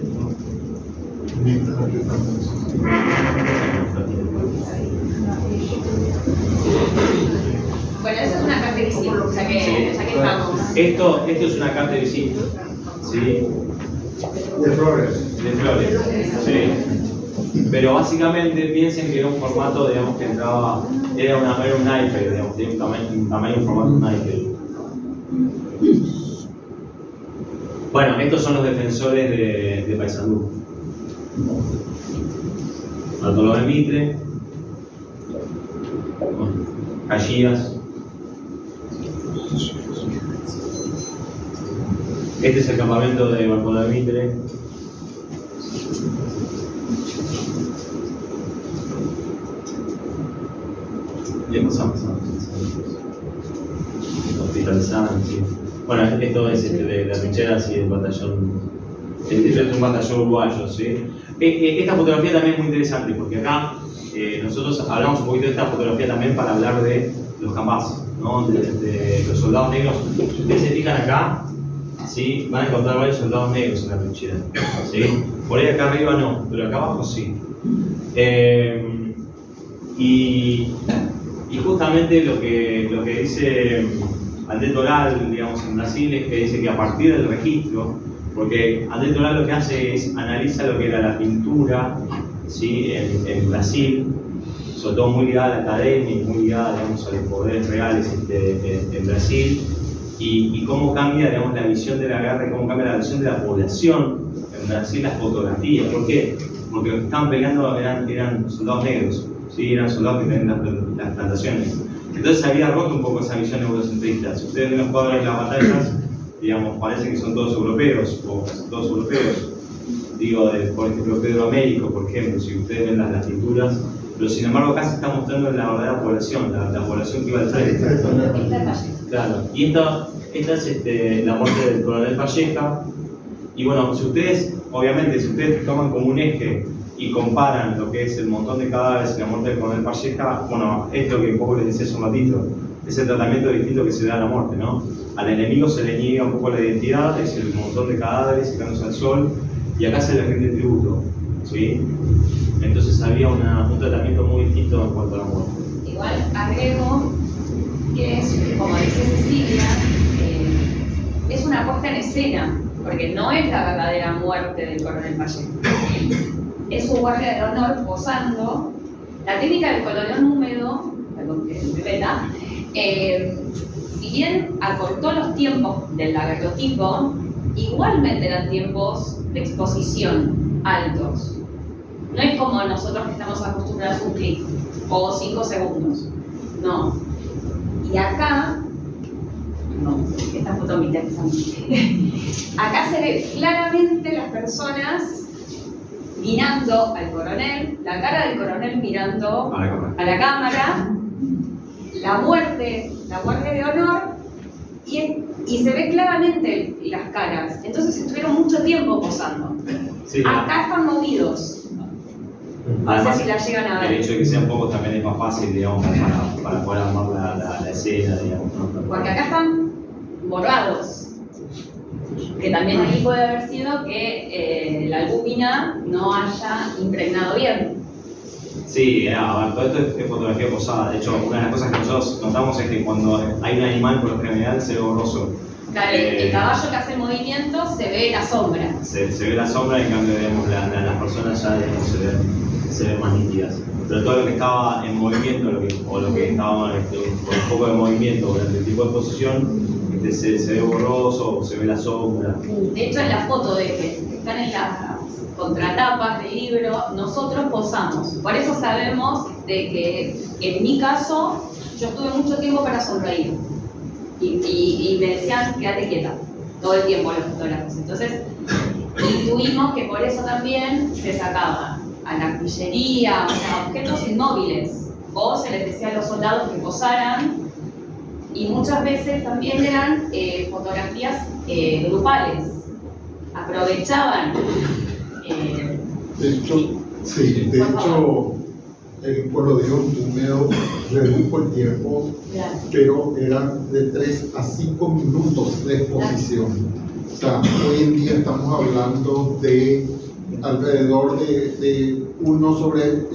Bueno, eso es una carta de visita, ya que estamos. Esto es una carta de visita, ¿sí? De flores. De flores, ¿sí? Pero básicamente piensen que era un formato, digamos, que entraba, era un iPad, digamos, tenía un tamaño, un formato de un iPad. Bueno, estos son los defensores de Paysandú. Bartolomé Mitre, Caxias. Este es el campamento de Bartolomé Mitre. Bien, pasamos. Hospital San, sí. Bueno, esto es de las trincheras y del batallón. Este es un batallón uruguayo, ¿sí? Esta fotografía también es muy interesante porque acá nosotros hablamos un poquito de esta fotografía también para hablar de los Cambás, ¿no? De los soldados negros. Si ustedes se fijan acá, ¿sí? Van a encontrar varios soldados negros en la trinchera, ¿sí? Por ahí acá arriba no, pero acá abajo sí. Y justamente lo que dice André Toral, digamos, en Brasil, es que dice que a partir del registro, porque André Toral lo que hace es analiza lo que era la pintura, ¿sí? en Brasil, sobre todo muy ligada a la academia y muy ligada, digamos, a los poderes reales en Brasil, y cómo cambia, digamos, la visión de la guerra y cómo cambia la visión de la población en Brasil, las fotografías. ¿Por qué? Porque los que estaban peleando eran soldados negros, ¿sí? Eran soldados que tenían las plantaciones. Entonces se había roto un poco esa visión eurocentrista. Si ustedes ven los cuadros de las batallas, digamos, parece que son todos europeos, o casi todos europeos. Digo, por ejemplo, Pedro Américo, por ejemplo, si ustedes ven las pinturas, pero sin embargo acá se está mostrando la verdadera población, la población que iba al frente. Claro, y esta es la muerte del coronel Valleja. Y bueno, si ustedes toman como un eje y comparan lo que es el montón de cadáveres y la muerte del coronel Valleja, bueno, es lo que un poco les decía hace un ratito, es el tratamiento distinto que se da a la muerte, ¿no? Al enemigo se le niega un poco la identidad, es el montón de cadáveres secándose al sol, y acá se le rinde tributo, ¿sí? Entonces había un tratamiento muy distinto en cuanto a la muerte. Igual agrego que es, como dice Cecilia, es una puesta en escena, porque no es la verdadera muerte del coronel Vallejo. Es su guardia de honor posando. La técnica del colorión húmedo, perdón, que me meta, si bien acortó los tiempos del daguerrotipo, igualmente eran tiempos de exposición altos. No es como nosotros que estamos acostumbrados a un clic o 5 segundos. No. Y acá, no, esta foto me interesa mucho. Acá se ve claramente las personas mirando al coronel, la cara del coronel mirando a la cámara, la muerte de honor, y se ve claramente las caras. Entonces estuvieron mucho tiempo posando. Sí, acá están movidos. además, no sé si la llegan a ver. el hecho de que sean pocos también es más fácil, digamos, para poder armar la escena, digamos, ¿no? Porque acá están borrados. Que también ahí puede haber sido que la albúmina no haya impregnado bien. Sí, a ver, todo esto es fotografía posada. De hecho, una de las cosas que nosotros notamos es que cuando hay un animal, por lo general se ve borroso. Claro, el caballo que hace movimiento se ve la sombra. Se ve la sombra, en cambio, digamos, las personas ya, digamos, se ven más nítidas. Pero todo lo que estaba en movimiento, lo que estaba con un poco de movimiento durante el tipo de exposición, se ve borroso o se ve la sombra. De hecho, en la foto de que están en las contratapas del libro, nosotros posamos. Por eso sabemos de que, en mi caso, yo tuve mucho tiempo para sonreír. Y me decían, quédate quieta, todo el tiempo los fotógrafos. Entonces, intuimos que por eso también se sacaban a la artillería, o sea, objetos inmóviles. O se les decía a los soldados que posaran. Y muchas veces también eran fotografías grupales. Aprovechaban. De hecho, el colorión húmedo redujo el tiempo, Claro. pero eran de 3 a 5 minutos de exposición. O sea, hoy en día estamos hablando de alrededor de 1 sobre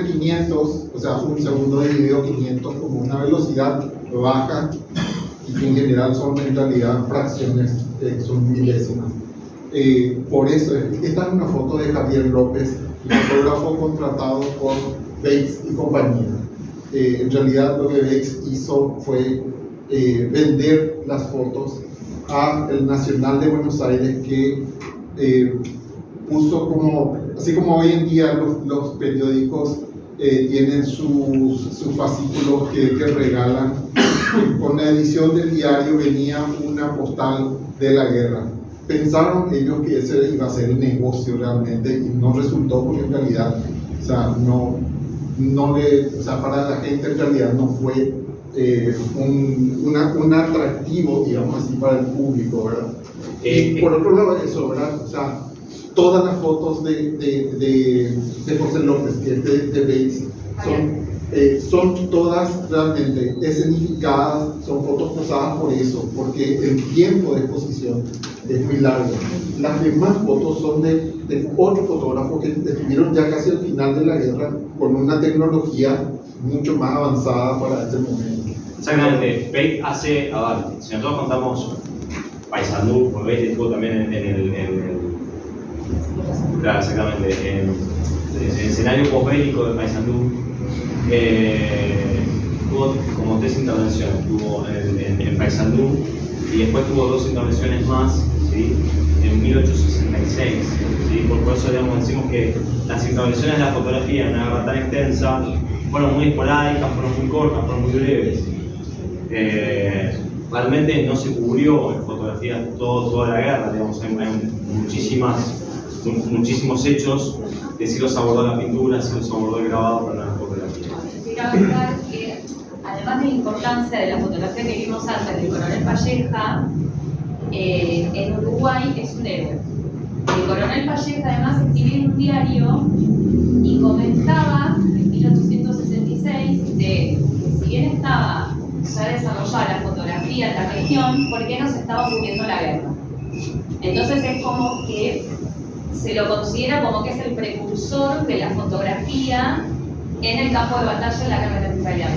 500, o sea, un segundo de video 500 como una velocidad baja, y que en general son en realidad fracciones, son milésimas. Por eso, esta es una foto de Javier López, fotógrafo contratado por Bates y compañía. En realidad lo que Bates hizo fue vender las fotos al Nacional de Buenos Aires, que puso como, así como hoy en día los periódicos tienen sus fascículos que regalan, con la edición del diario venía una postal de la guerra. Pensaron ellos que ese iba a ser el negocio realmente, y no resultó, porque en realidad, o sea, para la gente en realidad no fue un atractivo, digamos así, para el público, ¿verdad? Y por otro lado eso, ¿verdad? O sea, todas las fotos de José López, que es de Bates, son todas realmente escenificadas, son fotos posadas por eso, porque el tiempo de exposición es muy largo. Las demás fotos son de otros fotógrafos que estuvieron ya casi al final de la guerra, con una tecnología mucho más avanzada para ese momento. Exactamente. Bates hace, a ver, si nosotros contamos Paysandú, porque Bates estuvo también claro, exactamente, en el escenario posbélico de Paysandú, tuvo como 3 intervenciones. Tuvo en Paysandú, y después tuvo 2 intervenciones más, ¿sí? En 1866. ¿Sí? Por eso, digamos, decimos que las intervenciones de la fotografía en una guerra tan extensa fueron muy esporádicas, fueron muy cortas, fueron muy breves. Realmente no se cubrió en fotografía toda la guerra, digamos, hay muchísimos hechos que sí los abordó la pintura, sí los abordó el grabado, pero no la fotografía. Quiero agregar que, además de la importancia de la fotografía que vimos antes del coronel Valleja, en Uruguay es un héroe. El coronel Valleja además escribió en un diario y comentaba en 1866 de que, si bien estaba ya desarrollada la fotografía en la región, ¿por qué no se estaba ocurriendo la guerra? Entonces es como que se lo considera como que es el precursor de la fotografía en el campo de batalla en la guerra italiana.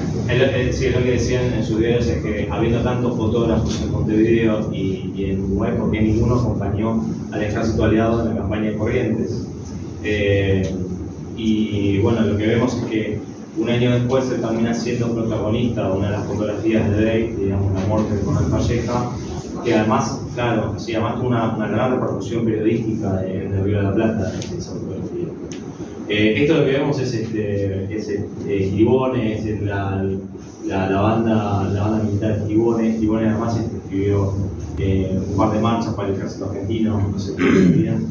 Sí, lo que decían en sus videos es que habiendo tantos fotógrafos en Montevideo y en Uruguay, porque ninguno acompañó al ejército aliado en la campaña de Corrientes. Y bueno, lo que vemos es que un año después se termina siendo protagonista de una de las fotografías de Day, digamos, la muerte de Coronel Calleja, que además, claro, sí, además tuvo una gran repercusión periodística en el Río de la Plata, esa fotografía. Esto lo que vemos es Gibbone, es la banda militar Gibbone. Gibbone además escribió un par de marchas para el ejército argentino, no sé qué decían.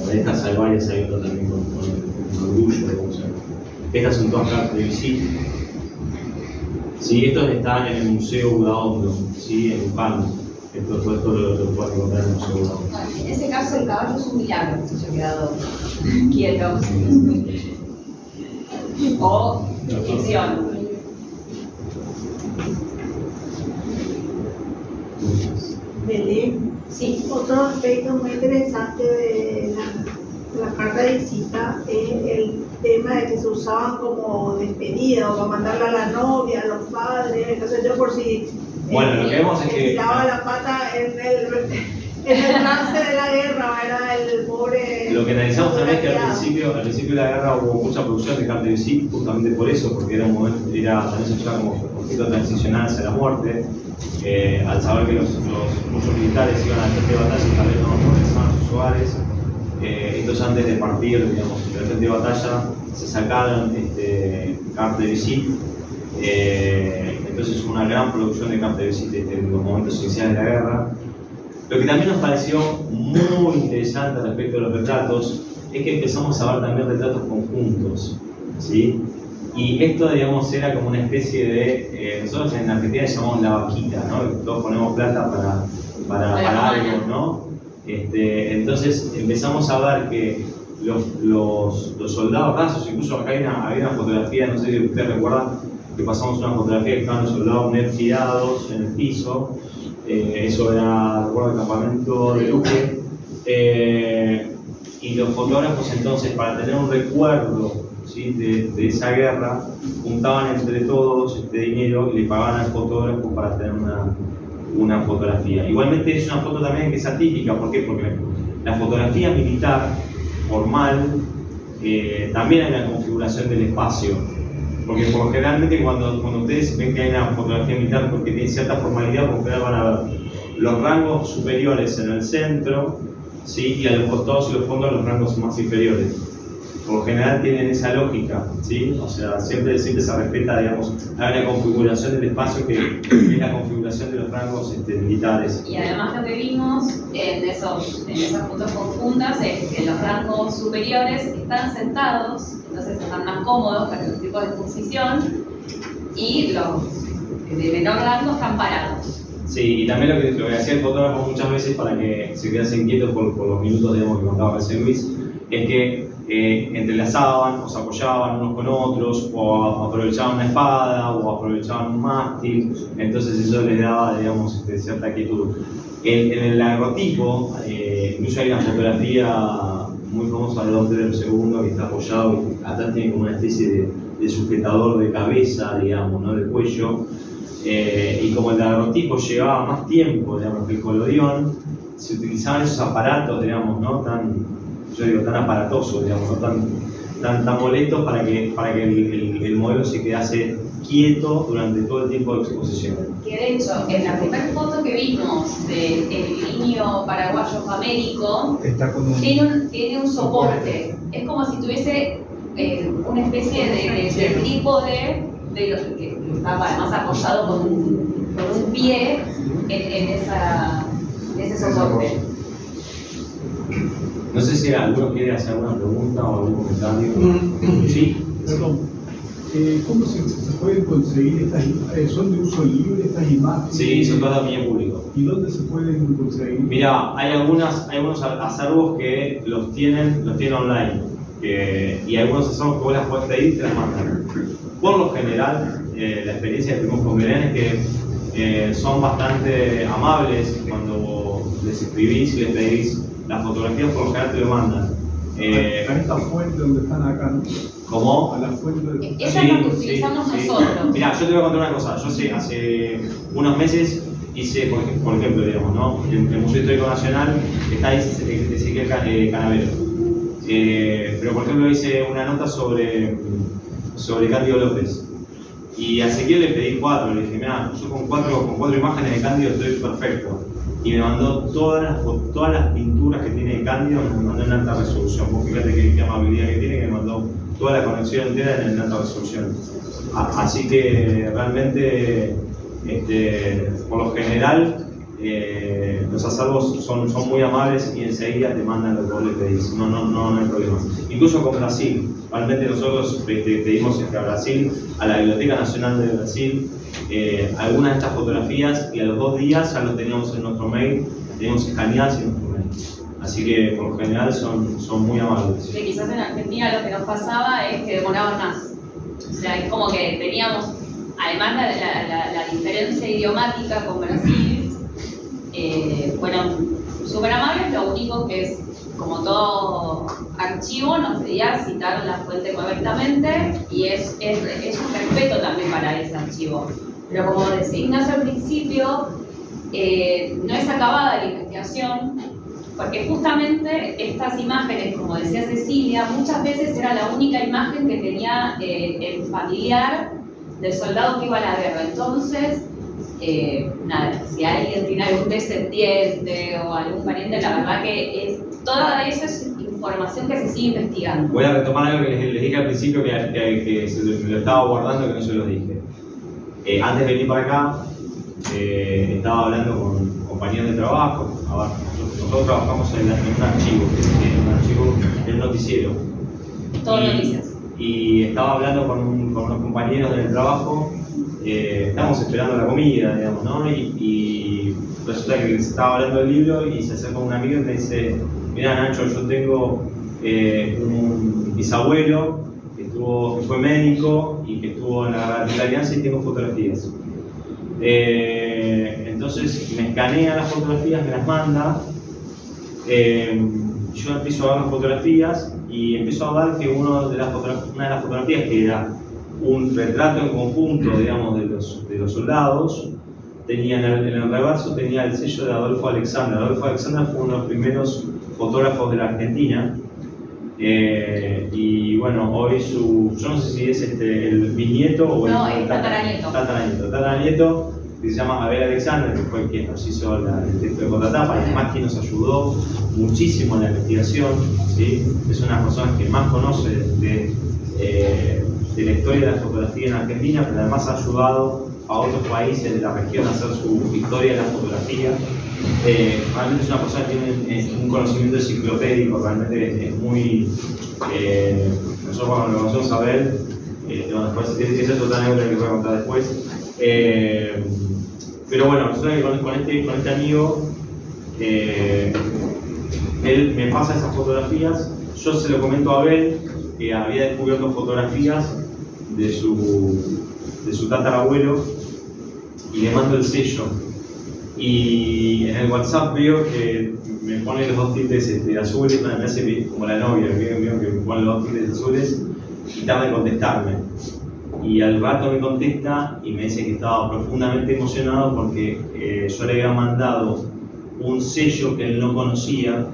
De estas hay varias, hay otro también con orgullo, digamos. Estas son todas cartas de visita. Sí, estos están en el Museo Udaondo, ¿sí? En Luján. Todo esto lo pueden encontrar en el Museo Udaondo. En ese caso el caballo es un milagro que se haya quedado quieto. O ficción. Belén, Sí. otro aspecto muy interesante de la carta de visita es el tema de que se usaban como despedida o para mandarla a la novia, a los padres, entonces yo por si Bueno, lo que vemos es que tiraba la pata en el trance de la guerra, era el pobre. lo que analizamos también es que al fotografiado. principio de la guerra hubo mucha producción de cartas de visita, justamente por eso, porque era un momento, también se usaba como objeto transicional hacia la muerte. Al saber que muchos militares iban al frente de batalla y tal vez no regresaban a sus hogares, entonces antes de partir, digamos, del frente de batalla, se sacaron cartas de visita. Entonces una gran producción de cartas de visita en los momentos iniciales de la guerra. Lo que también nos pareció muy interesante respecto a los retratos es que empezamos a ver también retratos conjuntos, ¿sí? Y esto, digamos, era como una especie de, nosotros en Argentina llamamos la vaquita, ¿no? Todos ponemos plata para algo, ¿no? Entonces empezamos a ver que los soldados rasos, incluso acá hay una fotografía, no sé si ustedes recuerdan, que pasamos una fotografía que estaban los soldados tirados en el piso. Eso era, recuerdo, el campamento de Luque. Y los fotógrafos entonces, para tener un recuerdo, ¿sí? de esa guerra, juntaban entre todos dinero y le pagaban al fotógrafo para tener una fotografía. Igualmente es una foto también que es atípica, ¿por qué? Porque la fotografía militar formal también hay una configuración del espacio. Porque generalmente cuando ustedes ven que hay una fotografía militar porque tiene cierta formalidad, por general van a ver los rangos superiores en el centro, ¿sí? Y a los costados y los fondos los rangos más inferiores. Por general tienen esa lógica, ¿sí? O sea, siempre se respeta, digamos, hay una configuración del espacio que es la configuración de los rangos militares. Y además lo que vimos en esas fotos conjuntas es que los rangos superiores están sentados, entonces están más cómodos para los tipos de posición, y los de menor rango están parados. Sí, y también lo que hacía el fotógrafo muchas veces para que se quedasen quietos por los minutos, digamos, que contaba recién Luis, es que entrelazaban o se apoyaban unos con otros, o aprovechaban una espada, o aprovechaban un mástil, entonces eso les daba, digamos, cierta quietud. En el agrotipo, incluso hay una fotografía muy famosa de Don Pedro II que está apoyado y atrás tiene como una especie de sujetador de cabeza, digamos, ¿no? De cuello. Y como el daguerrotipo llevaba más tiempo, digamos, que el colodión, se utilizaban esos aparatos, digamos, ¿no? tan aparatosos, digamos, ¿no? tan molestos para que el modelo se quedase quieto durante todo el tiempo de exposición. Que de hecho, en la primera foto que vimos del niño paraguayo famélico, tiene un soporte. Es como si tuviese una especie de trípode que estaba además apoyado con un pie en ese soporte. No sé si alguno quiere hacer alguna pregunta o algún comentario. Sí. Perdón. ¿Cómo se pueden conseguir estas imágenes? ¿Son de uso libre estas imágenes? Sí, son todas de dominio público. ¿Y dónde se pueden conseguir? Mira, hay algunos acervos que los tienen online. Y algunos acervos que vos las podés pedir y te las mandan. Por lo general, la experiencia que tuvimos con Belén es que son bastante amables cuando les escribís y les pedís las fotografías, por lo general te lo mandan. A esta fuente donde están acá, ¿no? ¿Cómo? A la fuente de... Esa es la que utilizamos nosotros. Mira, yo te voy a contar una cosa. Yo sé, hace unos meses hice, por ejemplo, digamos, ¿no? El Museo Histórico Nacional está ahí, Ezequiel Canavero. Pero, por ejemplo, hice una nota sobre Cándido López. Y a Ezequiel le pedí 4. Le dije, mira, yo con cuatro imágenes de Cándido estoy perfecto. Y me mandó todas las pinturas que tiene de Cándido, me mandó en alta resolución. Vos fíjate qué amabilidad que tiene, que me mandó toda la conexión entera en alta resolución. Así que realmente, por lo general, los asalvos son muy amables y enseguida te mandan lo que vos le pedís. No hay problema. Incluso con Brasil. Realmente nosotros pedimos a Brasil, a la Biblioteca Nacional de Brasil, algunas de estas fotografías, y a los 2 días ya los teníamos en nuestro mail, teníamos escaneadas en nuestro mail. Así que por lo general son muy amables. Que quizás en Argentina lo que nos pasaba es que demoraban más. O sea, es como que teníamos, además la diferencia idiomática con Brasil, fueron súper amables. Lo único que es, como todo archivo, nos pedía citar la fuente correctamente, y es un respeto también para ese archivo. Pero como decías al principio, no es acabada la investigación, porque justamente estas imágenes, como decía Cecilia, muchas veces era la única imagen que tenía el familiar del soldado que iba a la guerra. Entonces, nada, si alguien tiene algún descendiente o algún pariente, la verdad que toda esa es información que se sigue investigando. Voy a retomar algo que les dije al principio, que se lo estaba guardando, que no se lo dije. Antes de venir para acá, estaba hablando con compañeros de trabajo. Nosotros trabajamos en un archivo, un archivo del noticiero. Todo noticias. Y estaba hablando con unos compañeros del trabajo. Estamos esperando la comida, digamos, ¿no? Y resulta que se estaba hablando del libro y se acerca un amigo y me dice: mira, Nacho, yo tengo un bisabuelo que fue médico y que estuvo en la Guerra de la Alianza, y tengo fotografías. Entonces me escanea las fotografías, me las manda. Yo empiezo a ver las fotografías y empiezo a ver que una de las fotografías, que era un retrato en conjunto, digamos, de los soldados, tenía en el reverso tenía el sello de Adolfo Alexander. Adolfo Alexander fue uno de los primeros fotógrafos de la Argentina. Y bueno, hoy yo no sé si es el bisnieto o el tataranieto, que se llama Abel Alexander, que fue quien nos hizo el texto de contratapa, y además quien nos ayudó muchísimo en la investigación, ¿sí? Es una de las personas que más conoce de la historia de la fotografía en Argentina, pero además ha ayudado a otros países de la región a hacer su historia de la fotografía. Realmente es una persona que tiene un conocimiento enciclopédico, realmente es muy... nosotros cuando lo conocemos a Abel, después, esa es otra anécdota que voy a contar después. Pero bueno, resulta que con este amigo, él me pasa esas fotografías, yo se lo comento a Abel, que había descubierto fotografías de su tatarabuelo, y le mando el sello. Y en el WhatsApp veo que me pone los 2 tildes azules, me hace como la novia, que me pone los 2 tildes azules, y tarda en contestarme. Y al rato me contesta y me dice que estaba profundamente emocionado porque yo le había mandado un sello que él no conocía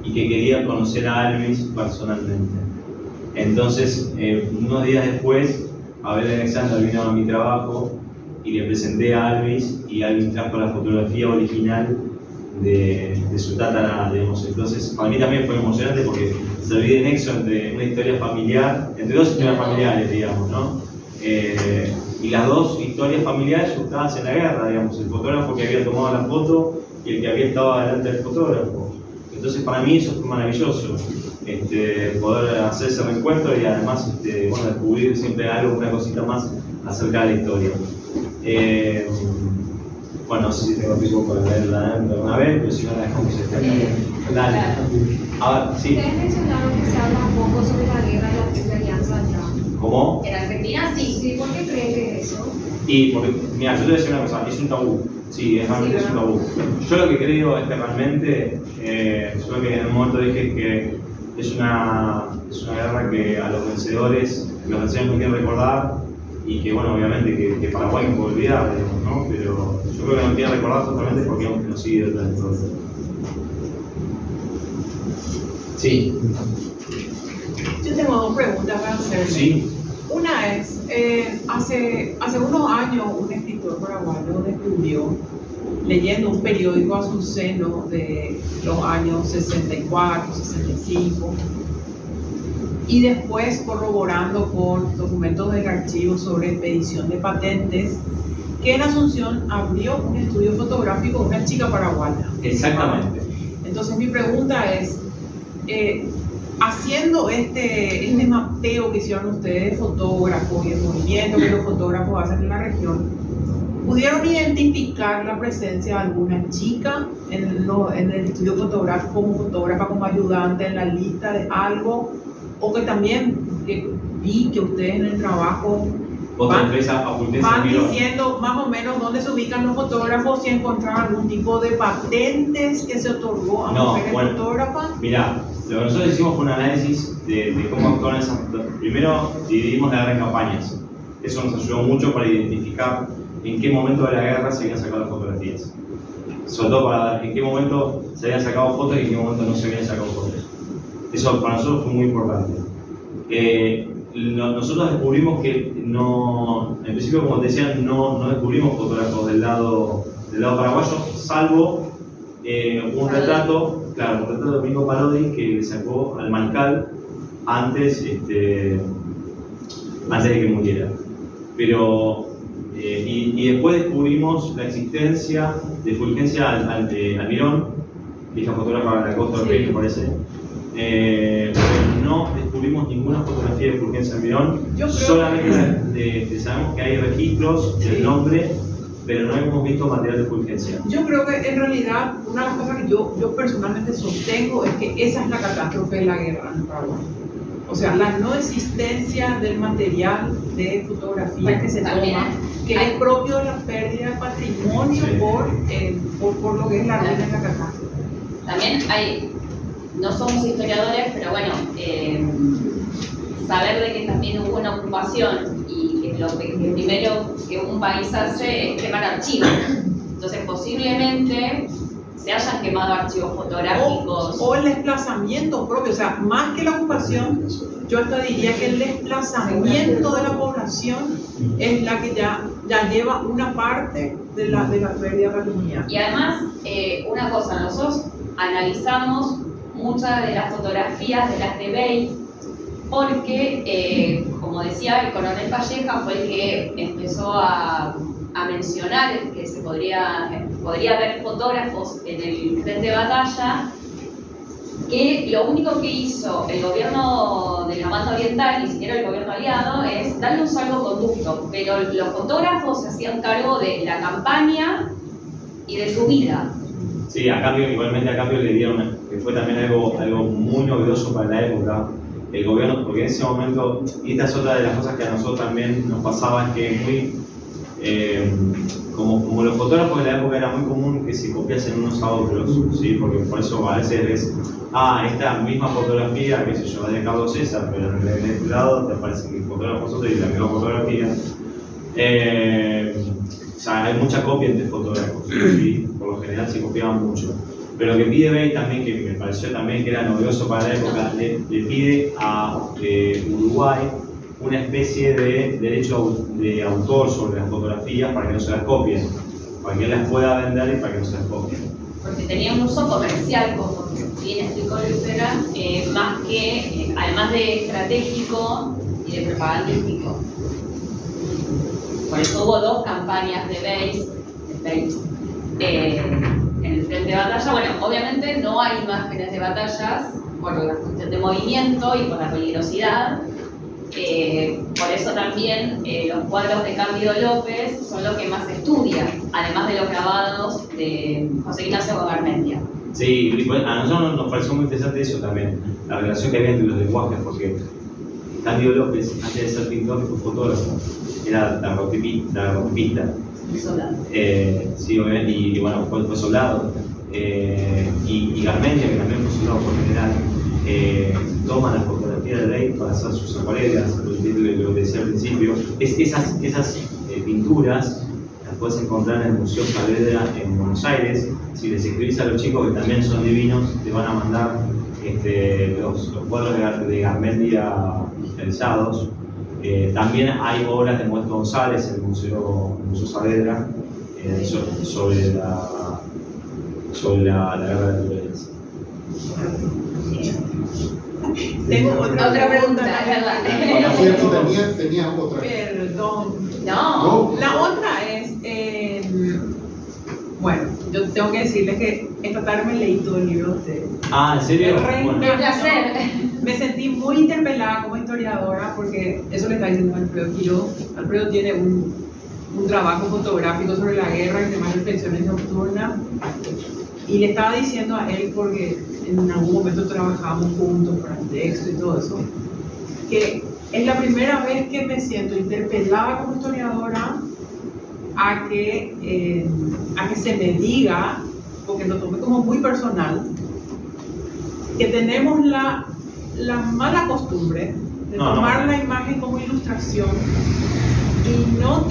y que quería conocer a Alvis personalmente. Entonces, unos días después, Abel Alexander vino a mi trabajo y le presenté a Alvis, y Alvis trajo la fotografía original de su tatara, digamos. Entonces, para mí también fue emocionante porque serví de nexo entre una historia familiar, entre 2 historias familiares, digamos, ¿no? Y las 2 historias familiares buscadas en la guerra, digamos, el fotógrafo que había tomado la foto y el que había estado delante del fotógrafo. Entonces, para mí eso fue maravilloso, poder hacer ese reencuentro y además bueno, descubrir siempre algo, una cosita más acerca de la historia. Bueno, no sé si tengo tiempo para leerla una vez, pero si no la dejamos estar. Dale. A ver, sí. Ustedes mencionaron que se habla un poco sobre la guerra de la Triple Alianza allá. ¿Cómo? En Argentina sí. Sí, ¿por qué creen que es eso? Y porque, mira, yo te voy a decir una cosa, es un tabú. Sí, realmente es un tabú. Yo lo que creo es que realmente, yo lo que en un momento dije es que es una guerra que a los vencedores no quieren recordar y que, bueno, obviamente que Paraguay no puede olvidar, digamos, ¿no? Pero yo creo que no quieren recordar totalmente porque es un genocidio detrás de todo esto. Sí. Yo tengo dos preguntas para hacer. Sí. Una es, hace unos años un escritor paraguayo descubrió, leyendo un periódico a su seno de los años 64, 65, y después corroborando con documentos del archivo sobre expedición de patentes, que en Asunción abrió un estudio fotográfico de una chica paraguaya. Exactamente. Entonces mi pregunta es, haciendo este mapeo que hicieron ustedes, fotógrafos y el movimiento que los fotógrafos hacen en la región, ¿pudieron identificar la presencia de alguna chica en el estudio fotográfico como fotógrafa, como ayudante en la lista de algo? O que también vi que ustedes en el trabajo van diciendo más o menos dónde se ubican los fotógrafos, si encontraron algún tipo de patentes que se otorgó a mujeres fotógrafas. Mira, lo que nosotros hicimos fue un análisis de cómo actuaron esas. Primero dividimos la guerra en campañas. Eso nos ayudó mucho para identificar en qué momento de la guerra se habían sacado las fotografías. Sobre todo para ver en qué momento se habían sacado fotos y en qué momento no se habían sacado fotos. Eso para nosotros fue muy importante. Nosotros descubrimos que no, en principio, como te decía, no descubrimos fotógrafos del lado paraguayo, salvo un retrato de Domingo Parodi que le sacó al Mancal antes de que muriera. Pero y después descubrimos la existencia de Fulgencia Almirón, que es la fotógrafa de la Costa del Rey, me parece. Pero no descubrimos ninguna fotografía de Fulgencia Almirón, solamente sabemos que hay registros del nombre, pero no hemos visto material de Fulgencia. Yo creo que en realidad una de las cosas que yo personalmente sostengo es que esa es la catástrofe de la guerra en Paraguay. O sea, la no existencia del material de fotografía que se toma, que es propio de la pérdida de patrimonio por lo que es la ruina de la catástrofe. También no somos historiadores, pero bueno, saber de que también hubo una ocupación y que lo primero que un país hace es quemar archivos. Entonces posiblemente se hayan quemado archivos fotográficos. O el desplazamiento propio, o sea, más que la ocupación, yo hasta diría que el desplazamiento de la población es la que ya lleva una parte de la pérdida patrimonial. Y además, una cosa, nosotros analizamos muchas de las fotografías de las de Bey, porque, como decía, el coronel Valleja fue el que empezó a mencionar que se podría haber fotógrafos en el frente de batalla, que lo único que hizo el gobierno de la banda oriental, ni siquiera el gobierno aliado, es darle un salvoconducto, pero los fotógrafos se hacían cargo de la campaña y de su vida. Sí, igualmente a cambio le dieron, que fue también algo muy novedoso para la época, el gobierno, porque en ese momento, y esta es otra de las cosas que a nosotros también nos pasaba, es que como los fotógrafos de la época era muy común que se copiasen unos a otros, ¿sí? Porque por eso a veces ves, esta misma fotografía, qué sé yo, de Carlos César, pero en el lado te aparece que el fotógrafo es otro y la misma fotografía. O sea, hay mucha copia entre fotógrafos, ¿sí? Por lo general se copiaban mucho. Pero lo que pide Bey también, que me pareció también que era novedoso para la época, le pide a Uruguay una especie de derecho de autor sobre las fotografías para que no se las copien, para que él las pueda vender y para que no se las copien. Porque tenía un uso comercial, como bien explicó Lucera, más que, además de estratégico y de propagandístico. Por eso hubo dos campañas de Bey en el frente de batalla. Bueno, obviamente no hay imágenes de batallas por la cuestión de movimiento y por la peligrosidad. Por eso también los cuadros de Cándido López son los que más se estudian, además de los grabados de José Ignacio Garmendia. Sí, a nosotros nos pareció muy interesante eso también, la relación que había entre los lenguajes, porque Cándido López, antes de ser pintor, fue fotógrafo, era daguerrotipista. Soldado. Sí, obviamente, y bueno, fue soldado. Y Garmendia, que también fue soldado por general. toman la fotografía de Drake para hacer sus acuarelas, lo que decía al principio. Esas pinturas las puedes encontrar en el Museo Saavedra en Buenos Aires. Si les escribís a los chicos, que también son divinos, te van a mandar los cuadros de Garmendia digitalizados. También hay obras de Modesto González en el Museo Saavedra sobre la guerra de la violencia. Tengo otra pregunta. Por cierto, tenía otra. Perdón. No. La otra es, bueno, yo tengo que decirles que esta tarde me leí todo el libro de ustedes. Ah, ¿en serio? Bueno. Un placer. Me sentí muy interpelada como historiadora porque eso le está diciendo Alfredo Quiroz. Alfredo tiene un trabajo fotográfico sobre la guerra y demás reflexiones nocturnas. Y le estaba diciendo a él, porque en algún momento trabajamos juntos para el texto y todo eso, que es la primera vez que me siento interpelada como historiadora a que se me diga, porque lo tomé como muy personal, que tenemos la mala costumbre de tomar la imagen como ilustración y no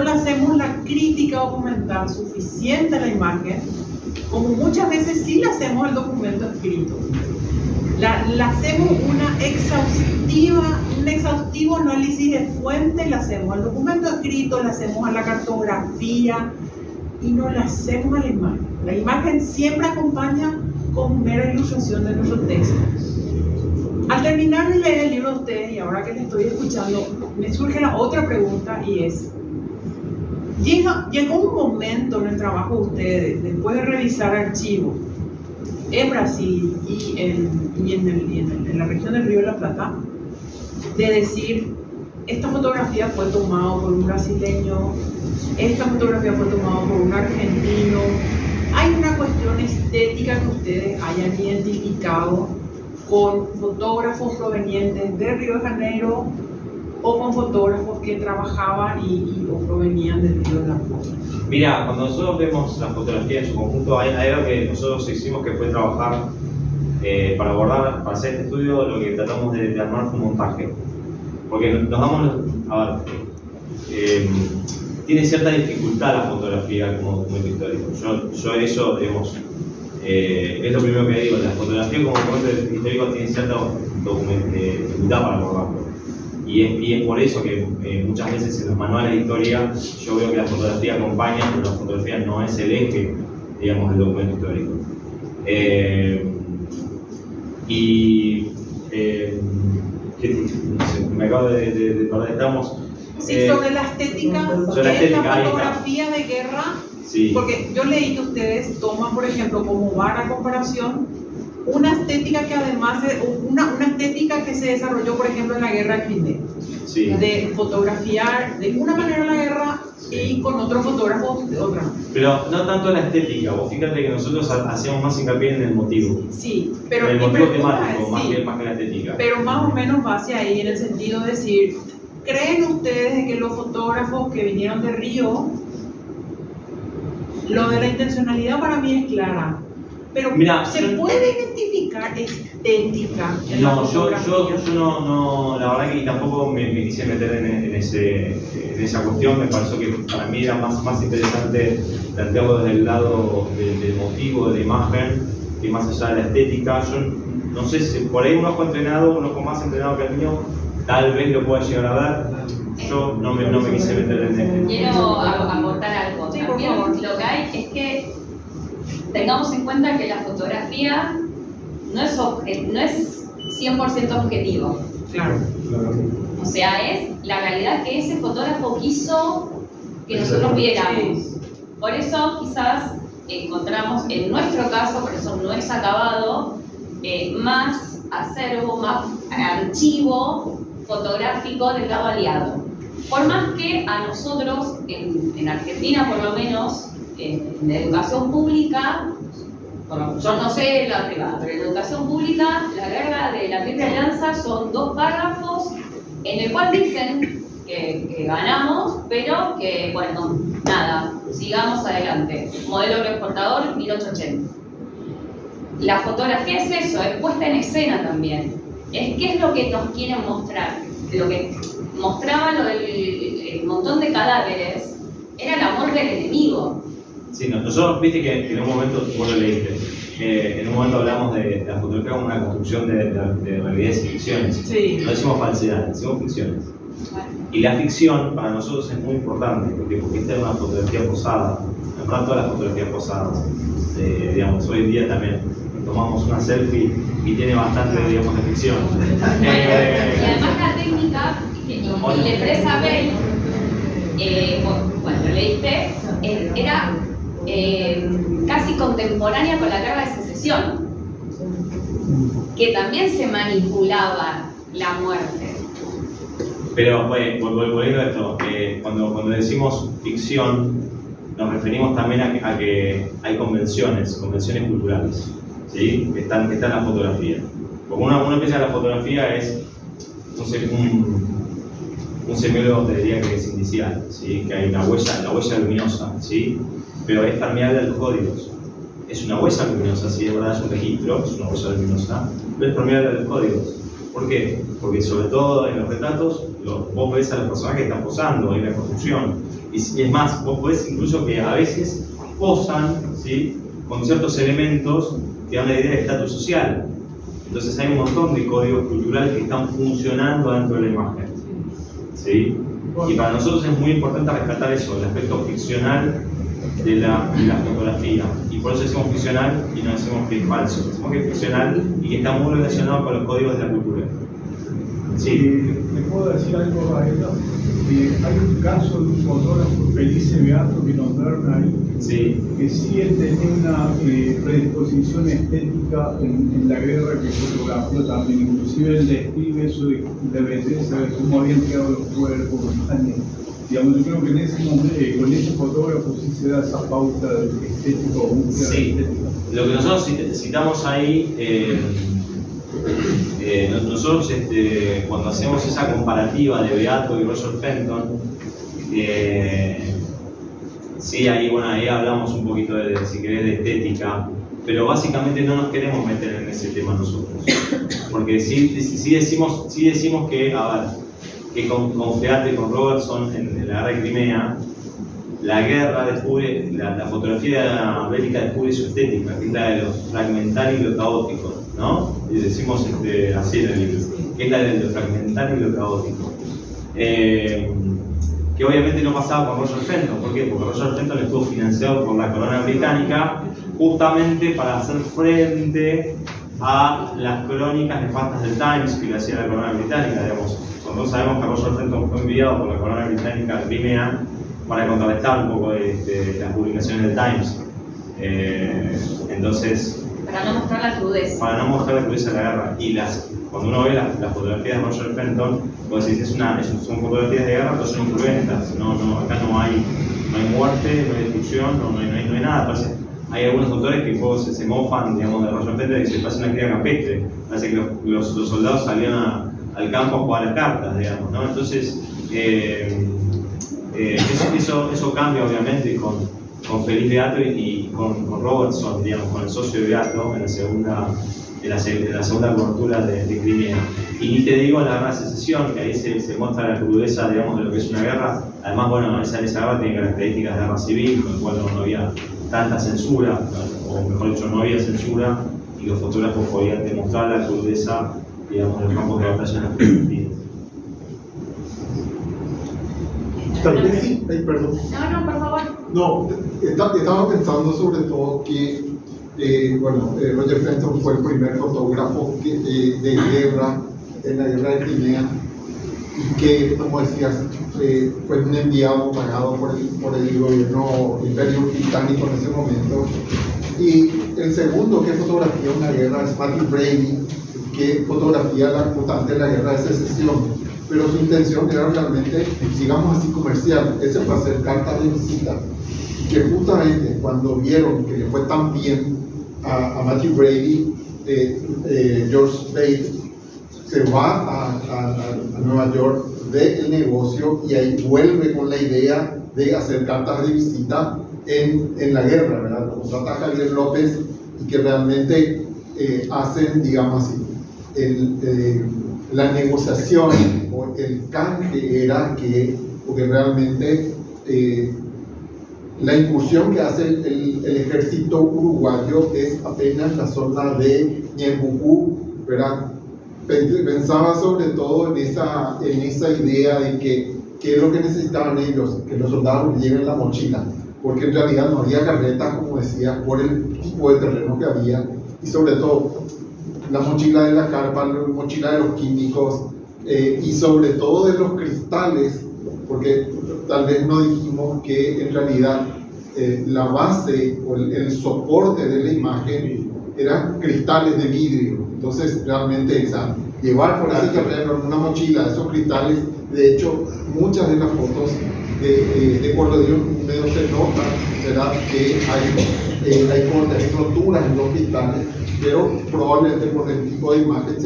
le hacemos la crítica documental suficiente a la imagen, como muchas veces sí le hacemos el documento escrito. Le hacemos un exhaustivo análisis de fuente, le hacemos al documento escrito, le hacemos a la cartografía y no le hacemos a la imagen. La imagen siempre acompaña con mera ilustración de nuestro texto. Al terminar de leer el libro de ustedes y ahora que les estoy escuchando, me surge la otra pregunta y es: llegó un momento en el trabajo de ustedes, después de revisar archivos en Brasil y en la región del Río de la Plata, de decir, esta fotografía fue tomada por un brasileño, esta fotografía fue tomada por un argentino? ¿Hay una cuestión estética que ustedes hayan identificado con fotógrafos provenientes de Río de Janeiro o con fotógrafos que trabajaban o provenían del Río de la Plata? Mira, cuando nosotros vemos la fotografía en su conjunto, hay algo que nosotros hicimos que fue trabajar para hacer este estudio. Lo que tratamos de armar fue un montaje, porque nos damos, a ver, tiene cierta dificultad la fotografía como documento histórico. Yo eso, digamos, es lo primero que digo, la fotografía como documento histórico tiene cierta dificultad para abordarlo. Y es por eso que muchas veces en los manuales de historia yo veo que la fotografía acompaña, pero la fotografía no es el eje, digamos, del documento histórico. Me acabo de perder, estamos... Sí, sobre la estética de la fotografía de guerra, sí. Porque yo leí que ustedes toman, por ejemplo, como vara comparación, una estética que además es una estética que se desarrolló, por ejemplo, en la guerra de Crimea, sí. De fotografiar de una manera la guerra, sí, y con otros fotógrafos de otra. Pero no tanto la estética, vos fíjate que nosotros hacemos más hincapié en el motivo. Sí, pero el motivo temático, más que la estética. Pero más o menos va hacia ahí, en el sentido de decir, ¿creen ustedes que los fotógrafos que vinieron de Río, lo de la intencionalidad para mí es clara? Pero mira, ¿se puede identificar estética en la fotografía? Yo no, la verdad que tampoco me quise meter en esa cuestión. Me pareció que para mí era más interesante plantearlo desde el lado del motivo, de la imagen, que más allá de la estética. Yo no sé si por ahí un ojo entrenado, un ojo más entrenado que el mío, tal vez lo pueda llegar a ver. Yo no me quise meter en eso. Quiero aportar algo. Sí, también lo que hay es que tengamos en cuenta que la fotografía no es 100% objetivo. Claro. O sea, es la realidad que ese fotógrafo quiso que nosotros viéramos. Por eso quizás encontramos, en nuestro caso, por eso no es acabado, más acervo, más archivo fotográfico del lado aliado. Por más que a nosotros, en Argentina por lo menos, en educación pública, yo no sé la privada, pero en educación pública, la guerra de la Triple Alianza son 2 párrafos en el cual dicen que ganamos, pero que, bueno, nada, sigamos adelante. Modelo agroexportador 1880. la fotografía es eso, es puesta en escena también. ¿Qué es lo que nos quieren mostrar? Lo que mostraba el montón de cadáveres era el amor del enemigo. Sí, nosotros, viste que en un momento, vos lo leíste, en un momento hablamos de la fotografía como una construcción de realidades y ficciones. Sí. No decimos falsedades, decimos ficciones. Y la ficción para nosotros es muy importante, porque esta es una fotografía posada, no todas las fotografías posadas. Digamos, hoy en día también tomamos una selfie y tiene bastante, digamos, de ficción. Y además la técnica que le expresa Bale, cuando leíste, era casi contemporánea con la guerra de secesión, que también se manipulaba la muerte. Pero, volviendo a esto, cuando decimos ficción, nos referimos también a que hay convenciones culturales, ¿sí? que están en la fotografía. Porque uno piensa que la fotografía es un semiólogo te diría que es indicial, ¿sí? Que hay la huella luminosa, ¿sí? Pero es permeable a los códigos. Es una huella luminosa, sí, de verdad es un registro, es una huella luminosa, pero es permeable a los códigos. ¿Por qué? Porque sobre todo en los retratos, vos ves a los personajes que están posando, hay una construcción. Y es más, vos podés incluso que a veces posan, ¿sí? Con ciertos elementos que dan la idea de estatus social. Entonces hay un montón de códigos culturales que están funcionando dentro de la imagen, ¿sí? Y para nosotros es muy importante rescatar eso, el aspecto ficcional de la fotografía. Y por eso decimos ficcional y no decimos que es falso. Decimos que es ficcional y que está muy relacionado con los códigos de la cultura. Sí. ¿Me puedo decir algo a esto? Hay un caso de un fotógrafo, Felice Beato, que nombraron ahí, Sí. que sí él tenía una predisposición estética en la guerra que fotografió también. Inclusive él describe eso de belleza, de cómo habían quedado los cuerpos, los años. Digamos, yo creo que en ese momento, con ese fotógrafo sí se da esa pauta estética o búsqueda estética. Lo que nosotros citamos ahí, nosotros cuando hacemos esa comparativa de Beato y Roger Fenton, sí, ahí hablamos un poquito si querés, de estética, pero básicamente no nos queremos meter en ese tema nosotros, porque sí decimos que, que con Beato y con Robertson en la guerra de Crimea, la guerra descubre, la fotografía bélica descubre su estética, que es la de lo fragmentario y lo caótico, ¿no? Y decimos así en el libro, que es la de lo fragmentario y lo caótico. Que obviamente no pasaba con Roger Fenton. ¿Por qué? Porque Roger Fenton estuvo financiado por la corona británica justamente para hacer frente a las crónicas nefastas del Times que le hacía la corona británica, digamos. Nosotros sabemos que Roger Fenton fue enviado por la corona británica a Crimea para contrarrestar un poco las publicaciones del Times. Entonces, Para no mostrar la crudeza. Para no mostrar la crudeza de la guerra. Y cuando uno ve las fotografías de Roger Fenton, vos decís, son fotografías de guerra, pero son cruentas. Acá no hay muerte, no hay destrucción, no hay nada. Parece, hay algunos autores que se mofan, digamos, de Roger Fenton y se pasa una cría campestre. Parece que los soldados salían al campo a jugar a las cartas, digamos, ¿no? Entonces, eso cambia obviamente con Feliz Beato y con Robertson, digamos, con el socio de Beato en la segunda cobertura de Crimea. Y ni te digo la guerra de secesión, que ahí se muestra la crudeza, digamos, de lo que es una guerra. Además, bueno, esa guerra tiene características de guerra civil, con lo cual no había tanta censura, o mejor dicho, no había censura, y los fotógrafos podían demostrar la crudeza, digamos, de los campos de batalla en las perspectivas. Tal vez sí, perdón. No, por favor. No, estaba pensando sobre todo que, Roger Fenton fue el primer fotógrafo de guerra en la guerra de Crimea y que, como decías, fue un enviado pagado por el gobierno imperio británico en ese momento. Y el segundo que fotografía una guerra es Matthew Brady, que fotografía la importante de la guerra de secesión. Pero su intención era realmente, digamos así, comercial. Ese fue hacer cartas de visita. Que justamente cuando vieron que le fue tan bien a Matthew Brady, George Bates se va a Nueva York, ve el negocio y ahí vuelve con la idea de hacer cartas de visita en la guerra, ¿verdad? Contrata a Javier López y que realmente hacen, digamos así, la negociación o el canje era que, porque realmente la incursión que hace el ejército uruguayo es apenas la zona de Ñembucú, ¿verdad? Pensaba sobre todo en esa idea de que qué es lo que necesitaban ellos, que los soldados lleven la mochila, porque en realidad no había carretas, como decía, por el tipo de terreno que había, y sobre todo la mochila de la carpa, la mochila de los químicos, y sobre todo de los cristales, porque tal vez no dijimos que en realidad la base o el soporte de la imagen eran cristales de vidrio. Entonces realmente llevar por ese terreno en una mochila esos cristales, de hecho muchas de las fotos de Cordillera Húmedo se nota, ¿verdad?, que hay cortes, hay roturas en los cristales, pero probablemente por el tipo de imagen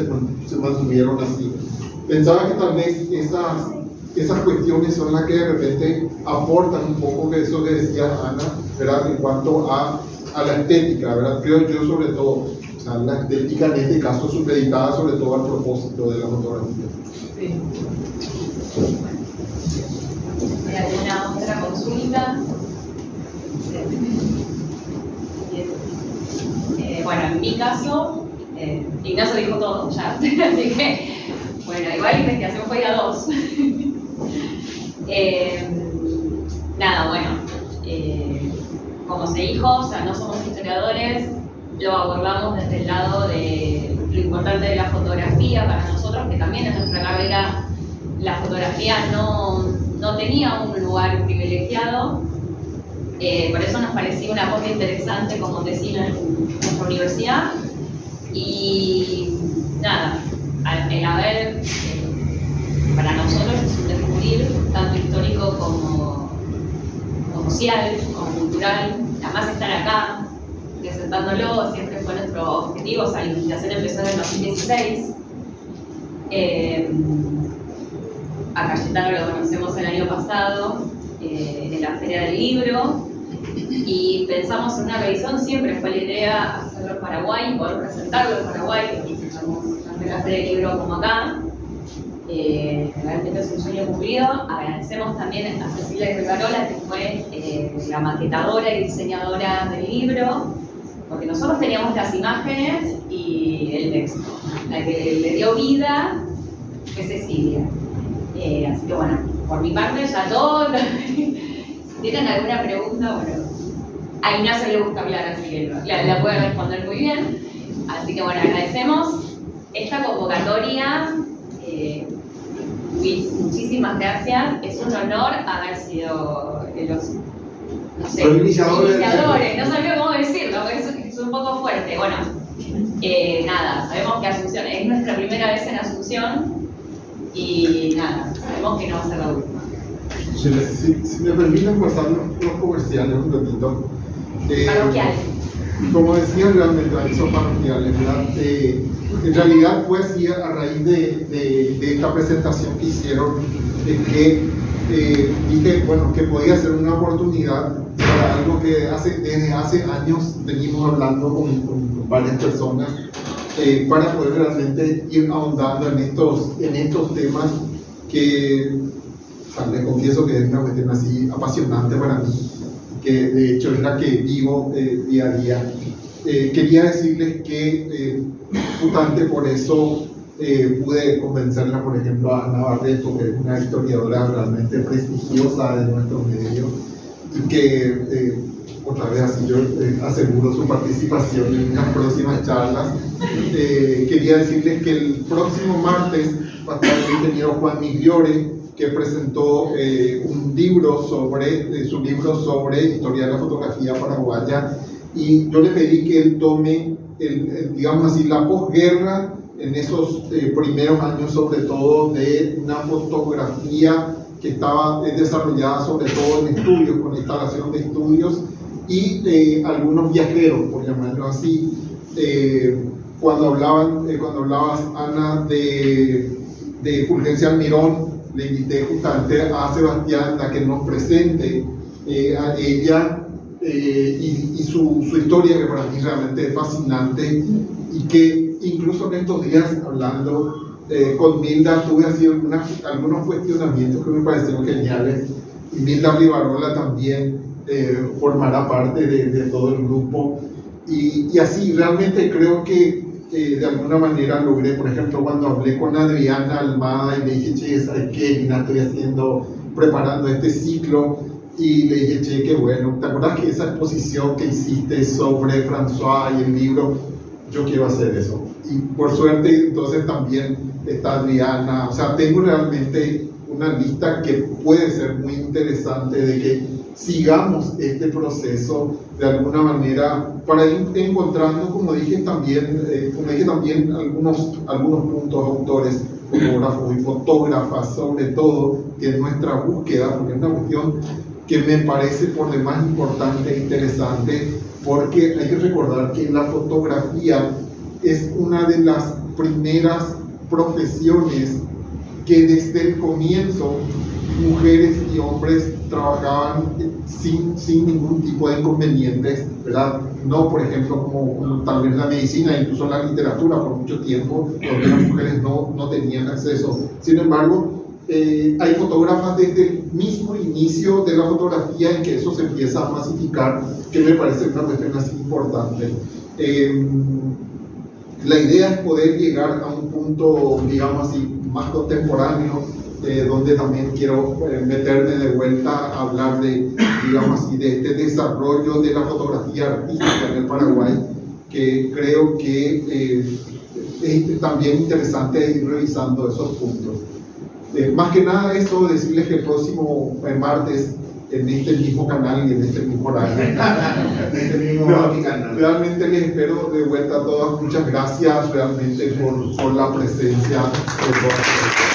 se mantuvieron así. Pensaba que tal vez esas cuestiones son las que de repente aportan un poco de eso que decía Ana, ¿verdad?, en cuanto a la estética, ¿verdad? Creo yo sobre todo, o sea, la estética en este caso supeditada sobre todo al propósito de la fotografía. Sí. ¿Hay alguna otra consulta? Bueno, en mi caso, Ignacio dijo todo ya, así que, bueno, igual la investigación fue a 2. Nada, bueno, como se dijo, o sea, no somos historiadores, lo abordamos desde el lado de lo importante de la fotografía para nosotros, que también en nuestra carrera la fotografía no tenía un lugar privilegiado. Por eso nos parecía un aporte interesante como tesina en nuestra universidad. Y nada, el haber, para nosotros es un descubrir tanto histórico como social, como cultural. Además estar acá, presentándolo, siempre fue nuestro objetivo. O sea, la investigación empezó en el 2016. A Cayetano lo conocemos el año pasado, en la Feria del Libro, y pensamos en una revisión. Siempre fue la idea hacerlo en Paraguay, poder presentarlo en Paraguay, porque estamos tanto en la Feria del Libro como acá. Realmente es un sueño cumplido. Agradecemos también a Cecilia Rivarola, que fue la maquetadora y diseñadora del libro, porque nosotros teníamos las imágenes y el texto. La que le dio vida fue Cecilia. Así que bueno, por mi parte ya todo. Si tienen alguna pregunta, bueno, a Ignacio le gusta hablar, así que la puede responder muy bien. Así que bueno, agradecemos esta convocatoria. Muchísimas gracias. Es un honor haber sido los iniciadores. No sabía cómo decirlo, porque es un poco fuerte. Bueno, nada, sabemos que Asunción es nuestra primera vez en Asunción. Y nada, sabemos que no va a ser la última. Si me permiten pasar los comerciales un ratito. Parroquial. Como decía, realmente son parroquiales, ¿verdad? En realidad fue así a raíz de esta presentación que hicieron, que dije, bueno, que podía ser una oportunidad para algo que desde hace años venimos hablando con varias personas, para poder realmente ir ahondando en estos temas que, o sea, les confieso que es una cuestión así apasionante para mí, que de hecho es la que vivo día a día. Quería decirles que justamente por eso pude convencerla, por ejemplo, a Ana Barreto, que es una historiadora realmente prestigiosa de nuestro medio, y que otra vez así yo aseguro su participación en las próximas charlas. Quería decirles que el próximo martes va a estar el ingeniero Juan Migliore, que presentó un libro su libro sobre historia de la fotografía paraguaya, y yo le pedí que él tome, digamos así, la posguerra en esos primeros años, sobre todo de una fotografía que estaba desarrollada sobre todo en estudios, con instalación de estudios, y algunos viajeros, por llamarlo así. Cuando hablabas, Ana, de Fulgencia Almirón, le invité justamente a Sebastián a que nos presente a ella y su historia, que para mí realmente es fascinante, y que incluso en estos días, hablando con Milda, tuve así algunos cuestionamientos que me parecieron geniales, y Milda Rivarola también formará parte de todo el grupo, y así realmente creo que de alguna manera logré, por ejemplo, cuando hablé con Adriana Almada y le dije, che, ¿sabes qué? Mira, estoy preparando este ciclo, y le dije, che, qué bueno, ¿te acuerdas que esa exposición que hiciste sobre François y el libro? Yo quiero hacer eso. Y por suerte, entonces también está Adriana, o sea, tengo realmente una lista que puede ser muy interesante de que sigamos este proceso de alguna manera para ir encontrando, como dije también algunos puntos, autores, fotógrafos y fotógrafas, sobre todo, que en nuestra búsqueda, porque es una cuestión que me parece por demás importante e interesante, porque hay que recordar que la fotografía es una de las primeras profesiones que desde el comienzo mujeres y hombres trabajaban sin ningún tipo de inconvenientes, ¿verdad? No, por ejemplo, como tal vez la medicina, incluso la literatura por mucho tiempo, donde las mujeres no tenían acceso. Sin embargo, hay fotógrafas desde el mismo inicio de la fotografía en que eso se empieza a masificar, que me parece una cuestión así importante. La idea es poder llegar a un punto, digamos así, más contemporáneo, donde también quiero meterme de vuelta a hablar de, digamos así, de este desarrollo de la fotografía artística en el Paraguay, que creo que es también interesante ir revisando esos puntos. Más que nada eso, decirles que el próximo martes, en este mismo canal y en este mismo horario, realmente les espero de vuelta a todas. Muchas gracias realmente por la presencia de todas.